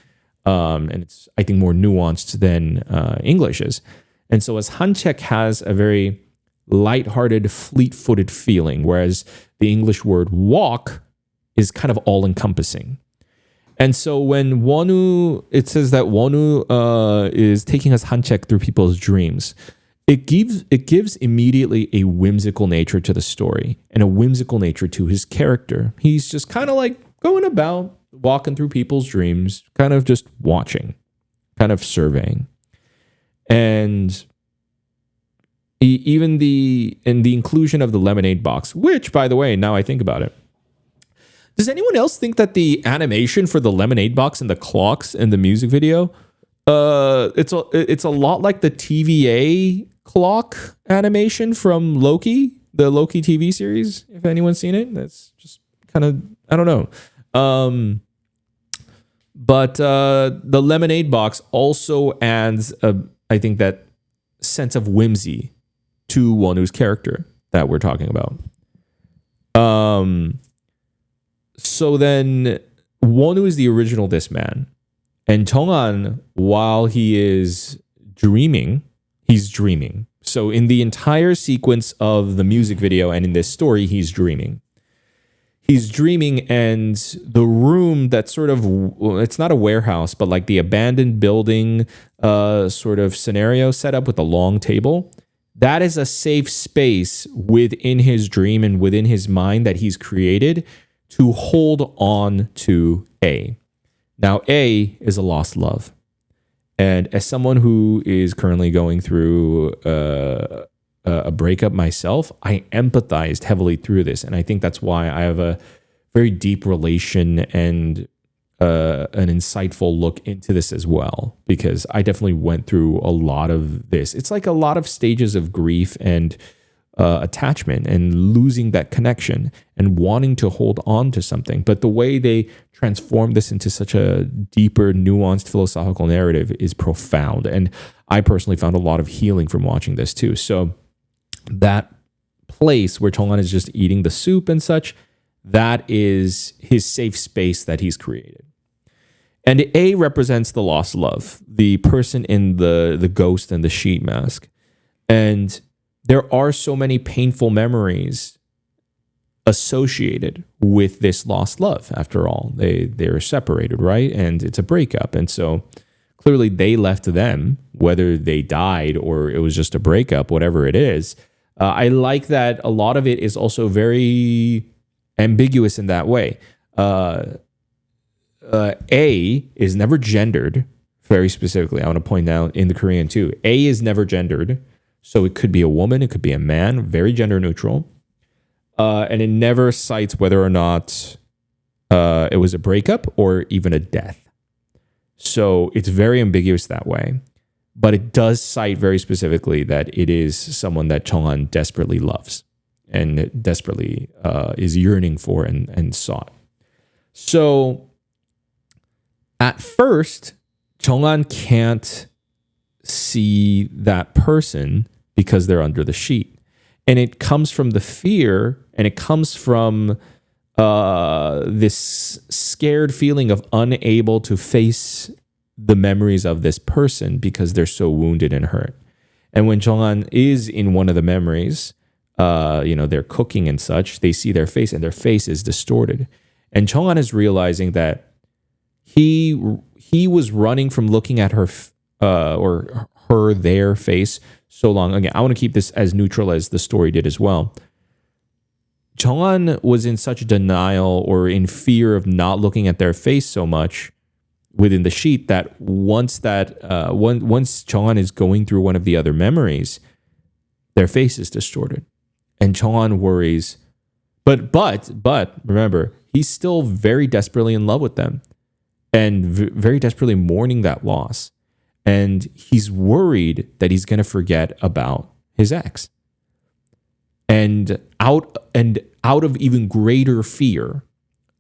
And it's, I think, more nuanced than English is. And so as 산책 has a very lighthearted, fleet-footed feeling, whereas the English word walk is kind of all-encompassing. And so when it says that Wonu is taking us 산책 through people's dreams, it gives immediately a whimsical nature to the story and a whimsical nature to his character. He's just kind of like going about, walking through people's dreams, kind of just watching, kind of surveying. And even the inclusion of the lemonade box, which, by the way, now I think about it, does anyone else think that the animation for the lemonade box and the clocks in the music video, it's a lot like the TVA clock animation from Loki, the Loki TV series? If anyone's seen it, that's just kind of, I don't know. But the lemonade box also adds, I think, that sense of whimsy to Wonu's character that we're talking about. So then Wonu is the original this man. And Chong'an, while he is dreaming, he's dreaming. So in the entire sequence of the music video and in this story, he's dreaming. He's dreaming, and the room that's sort of, it's not a warehouse, but like the abandoned building sort of scenario set up with a long table, that is a safe space within his dream and within his mind that he's created to hold on to A. Now, A is a lost love. And as someone who is currently going through a breakup myself, I empathized heavily through this. And I think that's why I have a very deep relation and an insightful look into this as well, because I definitely went through a lot of this. It's like a lot of stages of grief and attachment and losing that connection and wanting to hold on to something. But the way they transform this into such a deeper, nuanced philosophical narrative is profound. And I personally found a lot of healing from watching this too. So that place where Chong'an is just eating the soup and such, that is his safe space that he's created. And A represents the lost love, the person in the ghost and the sheet mask. And there are so many painful memories associated with this lost love. After all, they're separated, right? And it's a breakup. And so clearly they left them, whether they died or it was just a breakup, whatever it is. I like that a lot of it is also very ambiguous in that way. A is never gendered, very specifically. I want to point out in the Korean too. A is never gendered. So it could be a woman, it could be a man, very gender neutral. And it never cites whether or not it was a breakup or even a death. So it's very ambiguous that way. But it does cite very specifically that it is someone that Chong'an desperately loves and desperately is yearning for and sought. So at first, Chong'an can't see that person because they're under the sheet. And it comes from the fear, and it comes from this scared feeling of unable to face the memories of this person because they're so wounded and hurt. And when Chong'an is in one of the memories, they're cooking and such, they see their face and their face is distorted. And Chong'an is realizing that he was running from looking at her their face so long. Again, I want to keep this as neutral as the story did as well. Chong'an was in such denial or in fear of not looking at their face so much within the sheet that once Chong'an is going through one of the other memories, their face is distorted. And Chong'an worries, but remember, he's still very desperately in love with them and very desperately mourning that loss. And he's worried that he's going to forget about his ex. And out of even greater fear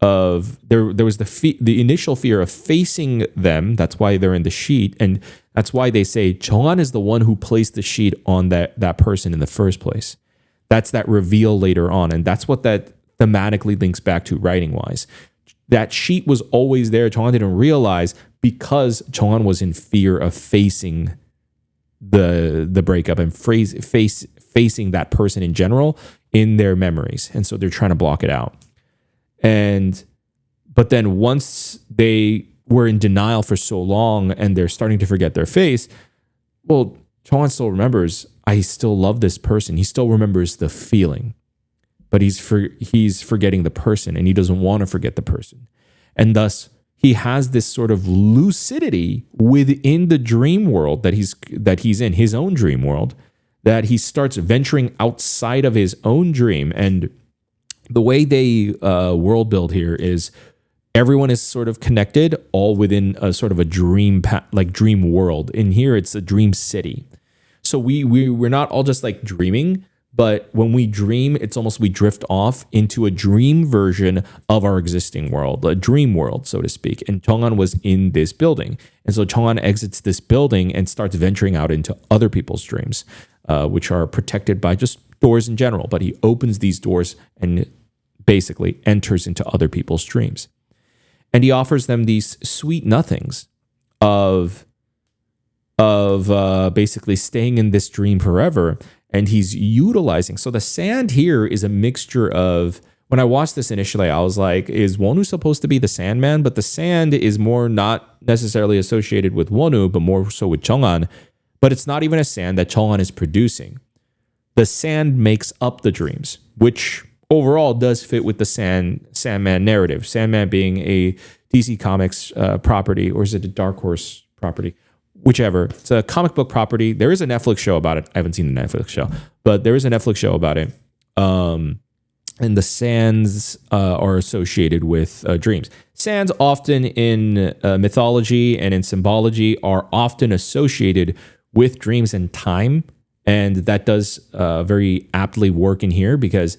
of there was the initial fear of facing them. That's why they're in the sheet, and that's why they say Chong'an is the one who placed the sheet on that person in the first place. That's that reveal later on, and that's what that thematically links back to writing wise. That sheet was always there. Chong'an didn't realize because Chong'an was in fear of facing the breakup and facing that person in general in their memories. And so they're trying to block it out. But then once they were in denial for so long and they're starting to forget their face, well, Chong'an still remembers, I still love this person. He still remembers the feeling, but he's forgetting the person and he doesn't want to forget the person. And thus he has this sort of lucidity within the dream world that he's in, his own dream world, that he starts venturing outside of his own dream. And the way they world build here is everyone is sort of connected, all within a sort of a dream dream world. In here, it's a dream city. So we're not all just like dreaming, but when we dream, it's almost we drift off into a dream version of our existing world, a dream world, so to speak. And Chong'an was in this building. And so Chong'an exits this building and starts venturing out into other people's dreams, which are protected by just doors in general. But he opens these doors and basically enters into other people's dreams. and he offers them these sweet nothings of basically staying in this dream forever. And he's utilizing. So the sand here is a mixture of. When I watched this initially, I was like, is Wonu supposed to be the Sandman? But the sand is more not necessarily associated with Wonu, but more so with Chang'an. But it's not even a sand that Chang'an is producing. The sand makes up the dreams, which overall does fit with the Sandman narrative. Sandman being a DC Comics property, or is it a Dark Horse property? Whichever. It's a comic book property. There is a Netflix show about it. I haven't seen the Netflix show, but there is a Netflix show about it. And the sands are associated with dreams. Sands often in mythology and in symbology are often associated with dreams and time. And that does very aptly work in here because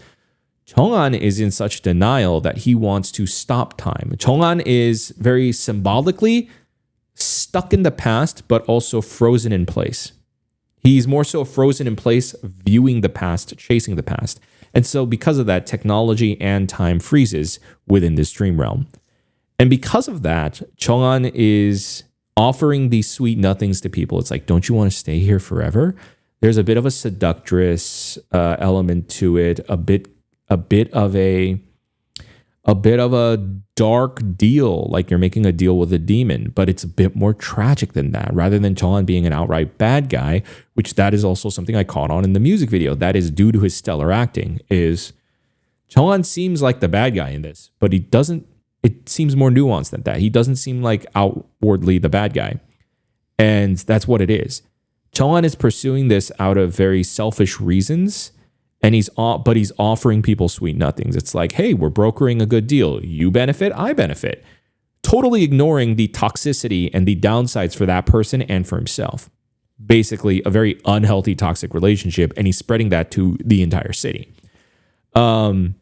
Chang'an is in such denial that he wants to stop time. Chang'an is very symbolically stuck in the past, but also frozen in place. He's more so frozen in place, viewing the past, chasing the past. And so because of that, technology and time freezes within this dream realm. And because of that, Chang'an is offering these sweet nothings to people. It's like, don't you want to stay here forever? There's a bit of a seductress element to it, a bit of a dark deal, like you're making a deal with a demon, but it's a bit more tragic than that. Rather than Chang'an being an outright bad guy, which that is also something I caught on in the music video. That is due to his stellar acting. Is Chang'an seems like the bad guy in this, but he doesn't. It seems more nuanced than that. He doesn't seem like outwardly the bad guy, and that's what it is. Chang'an is pursuing this out of very selfish reasons. And he's offering people sweet nothings. It's like, hey, we're brokering a good deal. You benefit, I benefit. Totally ignoring the toxicity and the downsides for that person and for himself. Basically, a very unhealthy, toxic relationship, and he's spreading that to the entire city. And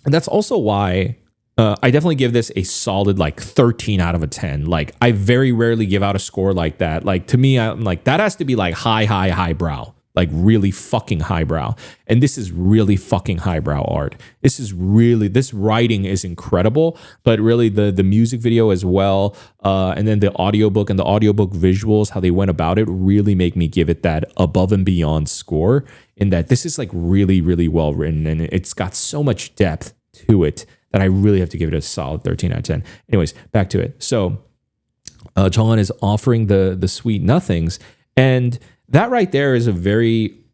that's also why I definitely give this a solid 13 out of 10. Like, I very rarely give out a score like that. Like, to me, I'm like, that has to be like highbrow. Like really fucking highbrow. And this is really fucking highbrow art. This writing is incredible, but really the music video as well, and then the audiobook and the audiobook visuals, how they went about it, really make me give it that above and beyond score, in that this is like really, really well written, and it's got so much depth to it that I really have to give it a solid 13 out of 10. Anyways, back to it. So Chang'an is offering the sweet nothings, and that right there is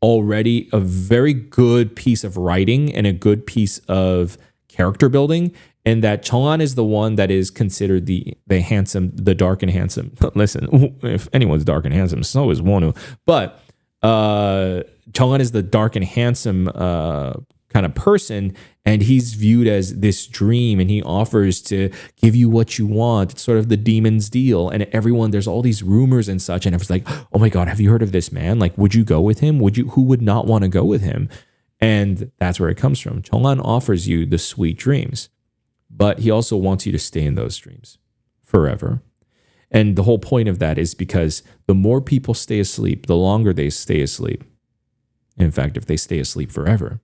already a very good piece of writing and a good piece of character building. And that Chang'an is the one that is considered the handsome, the dark and handsome. Listen, if anyone's dark and handsome, so is Wonu. But Chang'an is the dark and handsome kind of person, and he's viewed as this dream, and he offers to give you what you want. It's sort of the demon's deal. And there's all these rumors and such, and it's like, oh my God, have you heard of this man? Like, would you go with him? Who would not want to go with him? And that's where it comes from. Chang'an offers you the sweet dreams, but he also wants you to stay in those dreams forever. And the whole point of that is because the more people stay asleep, the longer they stay asleep. In fact, if they stay asleep forever,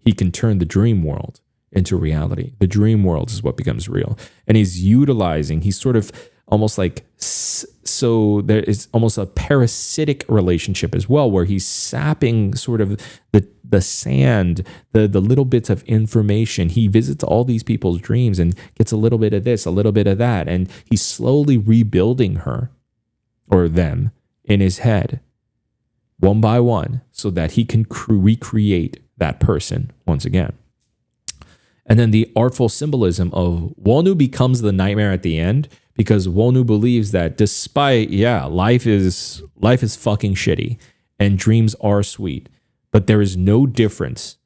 he can turn the dream world into reality. The dream world is what becomes real. And he's sort of almost like, so there is almost a parasitic relationship as well, where he's sapping sort of the sand, the little bits of information. He visits all these people's dreams and gets a little bit of this, a little bit of that. And he's slowly rebuilding her or them in his head one by one so that he can recreate that person once again. And then the artful symbolism of Wonu becomes the nightmare at the end, because Wonu believes that despite, life is fucking shitty and dreams are sweet, but there is no difference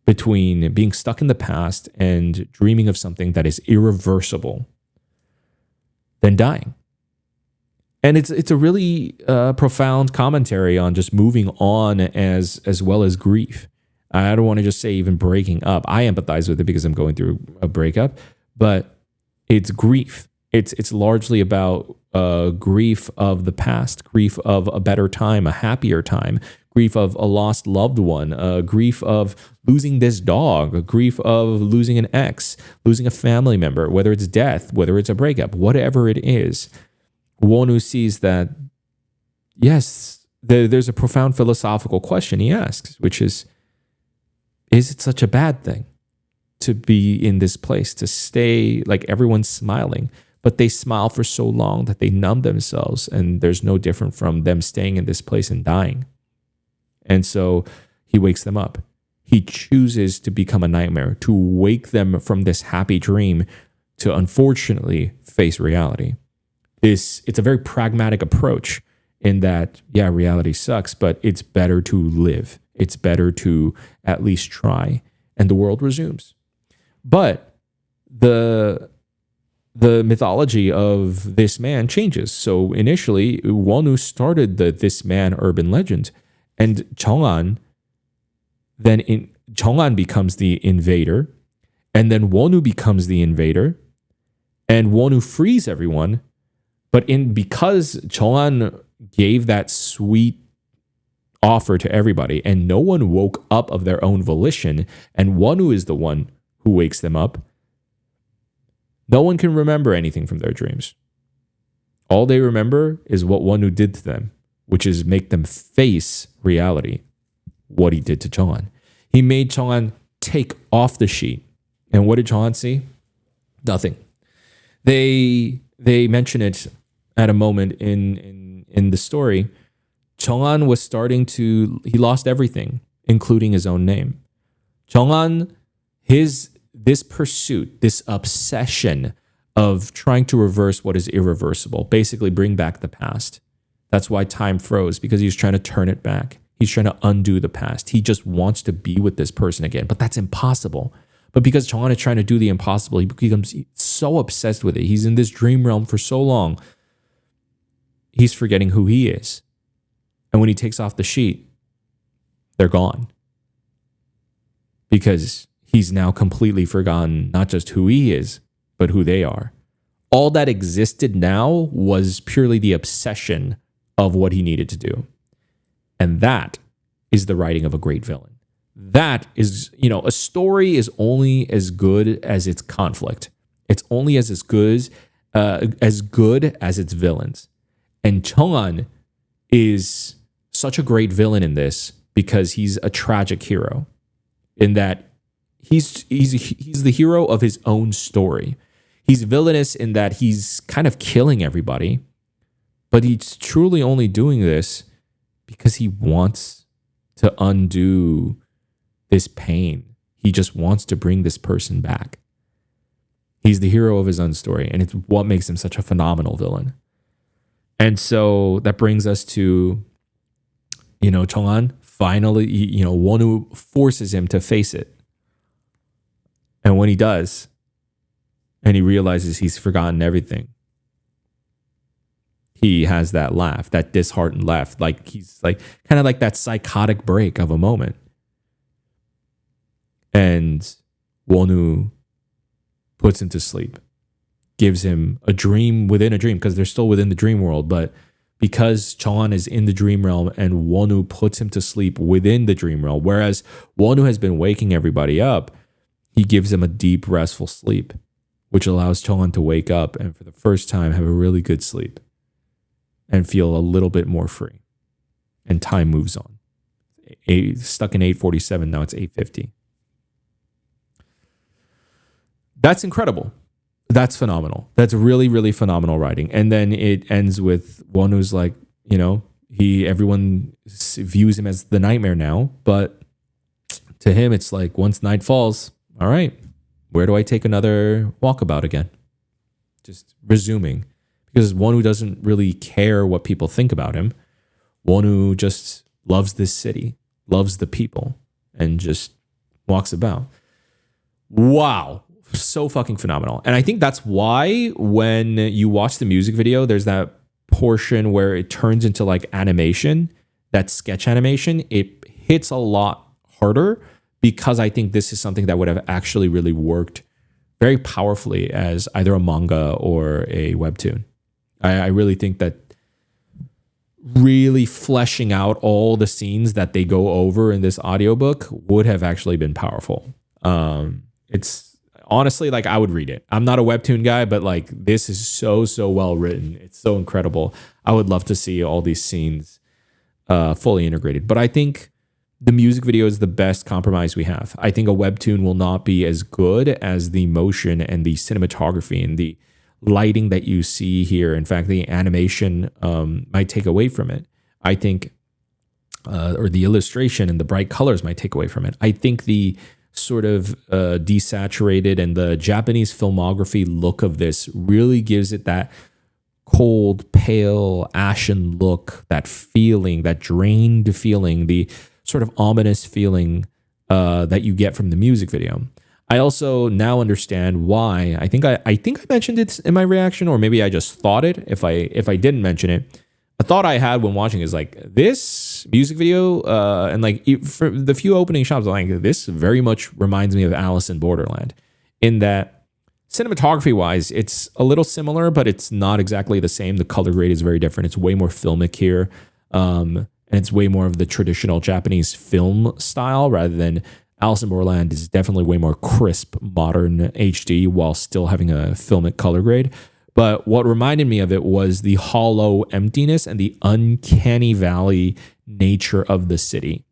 between being stuck in the past and dreaming of something that is irreversible than dying. And it's a really profound commentary on just moving on as well as grief. I don't want to just say even breaking up. I empathize with it because I'm going through a breakup, but it's grief. It's largely about grief of the past, grief of a better time, a happier time, grief of a lost loved one, a grief of losing this dog, a grief of losing an ex, losing a family member, whether it's death, whether it's a breakup, whatever it is. Wonu sees that, yes, there's a profound philosophical question he asks, which is it such a bad thing to be in this place, to stay like everyone's smiling, but they smile for so long that they numb themselves, and there's no different from them staying in this place and dying. And so he wakes them up. He chooses to become a nightmare, to wake them from this happy dream to unfortunately face reality. It's a very pragmatic approach in that, yeah, reality sucks, but it's better to live. It's better to at least try. And the world resumes. But the mythology of this man changes. So initially, Wonu started the this man urban legend, and Chang'an Chang'an becomes the invader, and then Wonu becomes the invader, and Wonu frees everyone. But because Chang'an gave that sweet offer to everybody, and no one woke up of their own volition, and Wonu is the one who wakes them up, no one can remember anything from their dreams. All they remember is what Wonu did to them, which is make them face reality, what he did to Chang'an. He made Chang'an take off the sheet. And what did Chang'an see? Nothing. They mention it at a moment in the story. Chang'an was he lost everything, including his own name. Chang'an, this pursuit, this obsession of trying to reverse what is irreversible, basically bring back the past. That's why time froze, because he's trying to turn it back. He's trying to undo the past. He just wants to be with this person again, but that's impossible. But because Chang'an is trying to do the impossible, he becomes so obsessed with it. He's in this dream realm for so long, he's forgetting who he is. And when he takes off the sheet, they're gone. Because he's now completely forgotten not just who he is, but who they are. All that existed now was purely the obsession of what he needed to do. And that is the writing of a great villain. That is, a story is only as good as its conflict. It's only as good as its villains. And Chang'an is such a great villain in this because he's a tragic hero, in that he's the hero of his own story. He's villainous in that he's kind of killing everybody, but he's truly only doing this because he wants to undo this pain. He just wants to bring this person back. He's the hero of his own story, and it's what makes him such a phenomenal villain. And so that brings us to, Chang'an finally, Wonu forces him to face it. And when he does, and he realizes he's forgotten everything, he has that laugh, that disheartened laugh, like he's like kind of like that psychotic break of a moment. And Wonu puts him to sleep, gives him a dream within a dream, because they're still within the dream world. But because Chang'an is in the dream realm and Wonu puts him to sleep within the dream realm, whereas Wonu has been waking everybody up, he gives him a deep, restful sleep, which allows Chang'an to wake up and for the first time have a really good sleep and feel a little bit more free. And time moves on. Stuck in 8:47, now it's 8:50. That's incredible. That's phenomenal. That's really, really phenomenal writing. And then it ends with Wonu's like, everyone views him as the nightmare now, but to him, it's like once night falls, all right, where do I take another walkabout again? Just resuming, because Wonu doesn't really care what people think about him. Wonu just loves this city, loves the people, and just walks about. Wow. So fucking phenomenal. And I think that's why when you watch the music video, there's that portion where it turns into like animation, that sketch animation. It hits a lot harder because I think this is something that would have actually really worked very powerfully as either a manga or a webtoon. I really think that really fleshing out all the scenes that they go over in this audiobook would have actually been powerful. It's honestly like I would read it. I'm not a webtoon guy, but like this is so well written. It's so incredible. I would love to see all these scenes fully integrated. But I think the music video is the best compromise we have. I think a webtoon will not be as good as the motion and the cinematography and the lighting that you see here. In fact, the animation might take away from it. I think, or the illustration and the bright colors might take away from it. I think the sort of desaturated and the Japanese filmography look of this really gives it that cold, pale, ashen look, that feeling, that drained feeling, the sort of ominous feeling that you get from the music video. I also now understand why. I think I mentioned it in my reaction, or maybe I just thought it. If I didn't mention it, a thought I had when watching is like this music video and like for the few opening shots, like this very much reminds me of Alice in Borderland, in that cinematography wise, it's a little similar, but it's not exactly the same. The color grade is very different. It's way more filmic here. And it's way more of the traditional Japanese film style rather than Alice in Borderland is definitely way more crisp, modern HD while still having a filmic color grade. But what reminded me of it was the hollow emptiness and the uncanny valley nature of the city.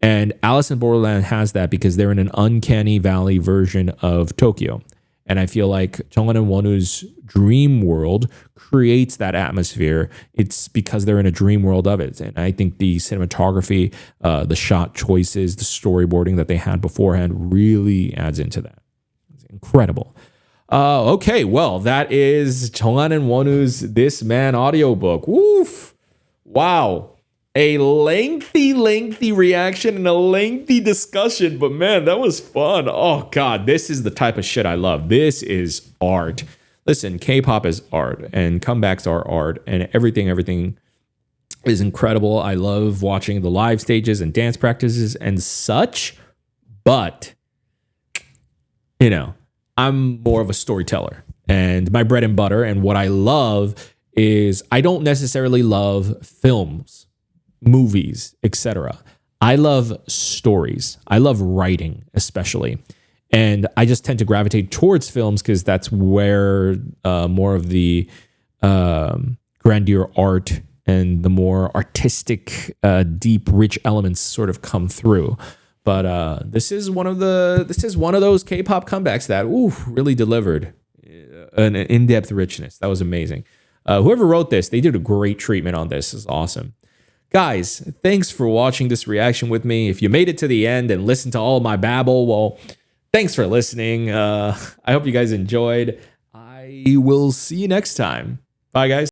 And Alice in Borderland has that because they're in an uncanny valley version of Tokyo. And I feel like Jeongwon and Wonwoo's dream world creates that atmosphere. It's because they're in a dream world of it. And I think the cinematography, the shot choices, the storyboarding that they had beforehand really adds into that. It's incredible. Okay, well, that is Jeongwon and Wonwoo's This Man audiobook. Woof. Wow. A lengthy reaction and a lengthy discussion, but man, that was fun. Oh God, this is the type of shit I love. This is art. Listen, K-pop is art and comebacks are art and everything is incredible. I love watching the live stages and dance practices and such, but you know, I'm more of a storyteller and my bread and butter and what I love is I don't necessarily love films, movies, etc. I love stories. I love writing, especially. And I just tend to gravitate towards films because that's where more of the grandeur art and the more artistic, deep, rich elements sort of come through. But this is one of those K-pop comebacks that really delivered an in-depth richness. That was amazing. Whoever wrote this, they did a great treatment on this. It's awesome. Guys, thanks for watching this reaction with me. If you made it to the end and listened to all my babble, well, thanks for listening. I hope you guys enjoyed. I will see you next time. Bye, guys.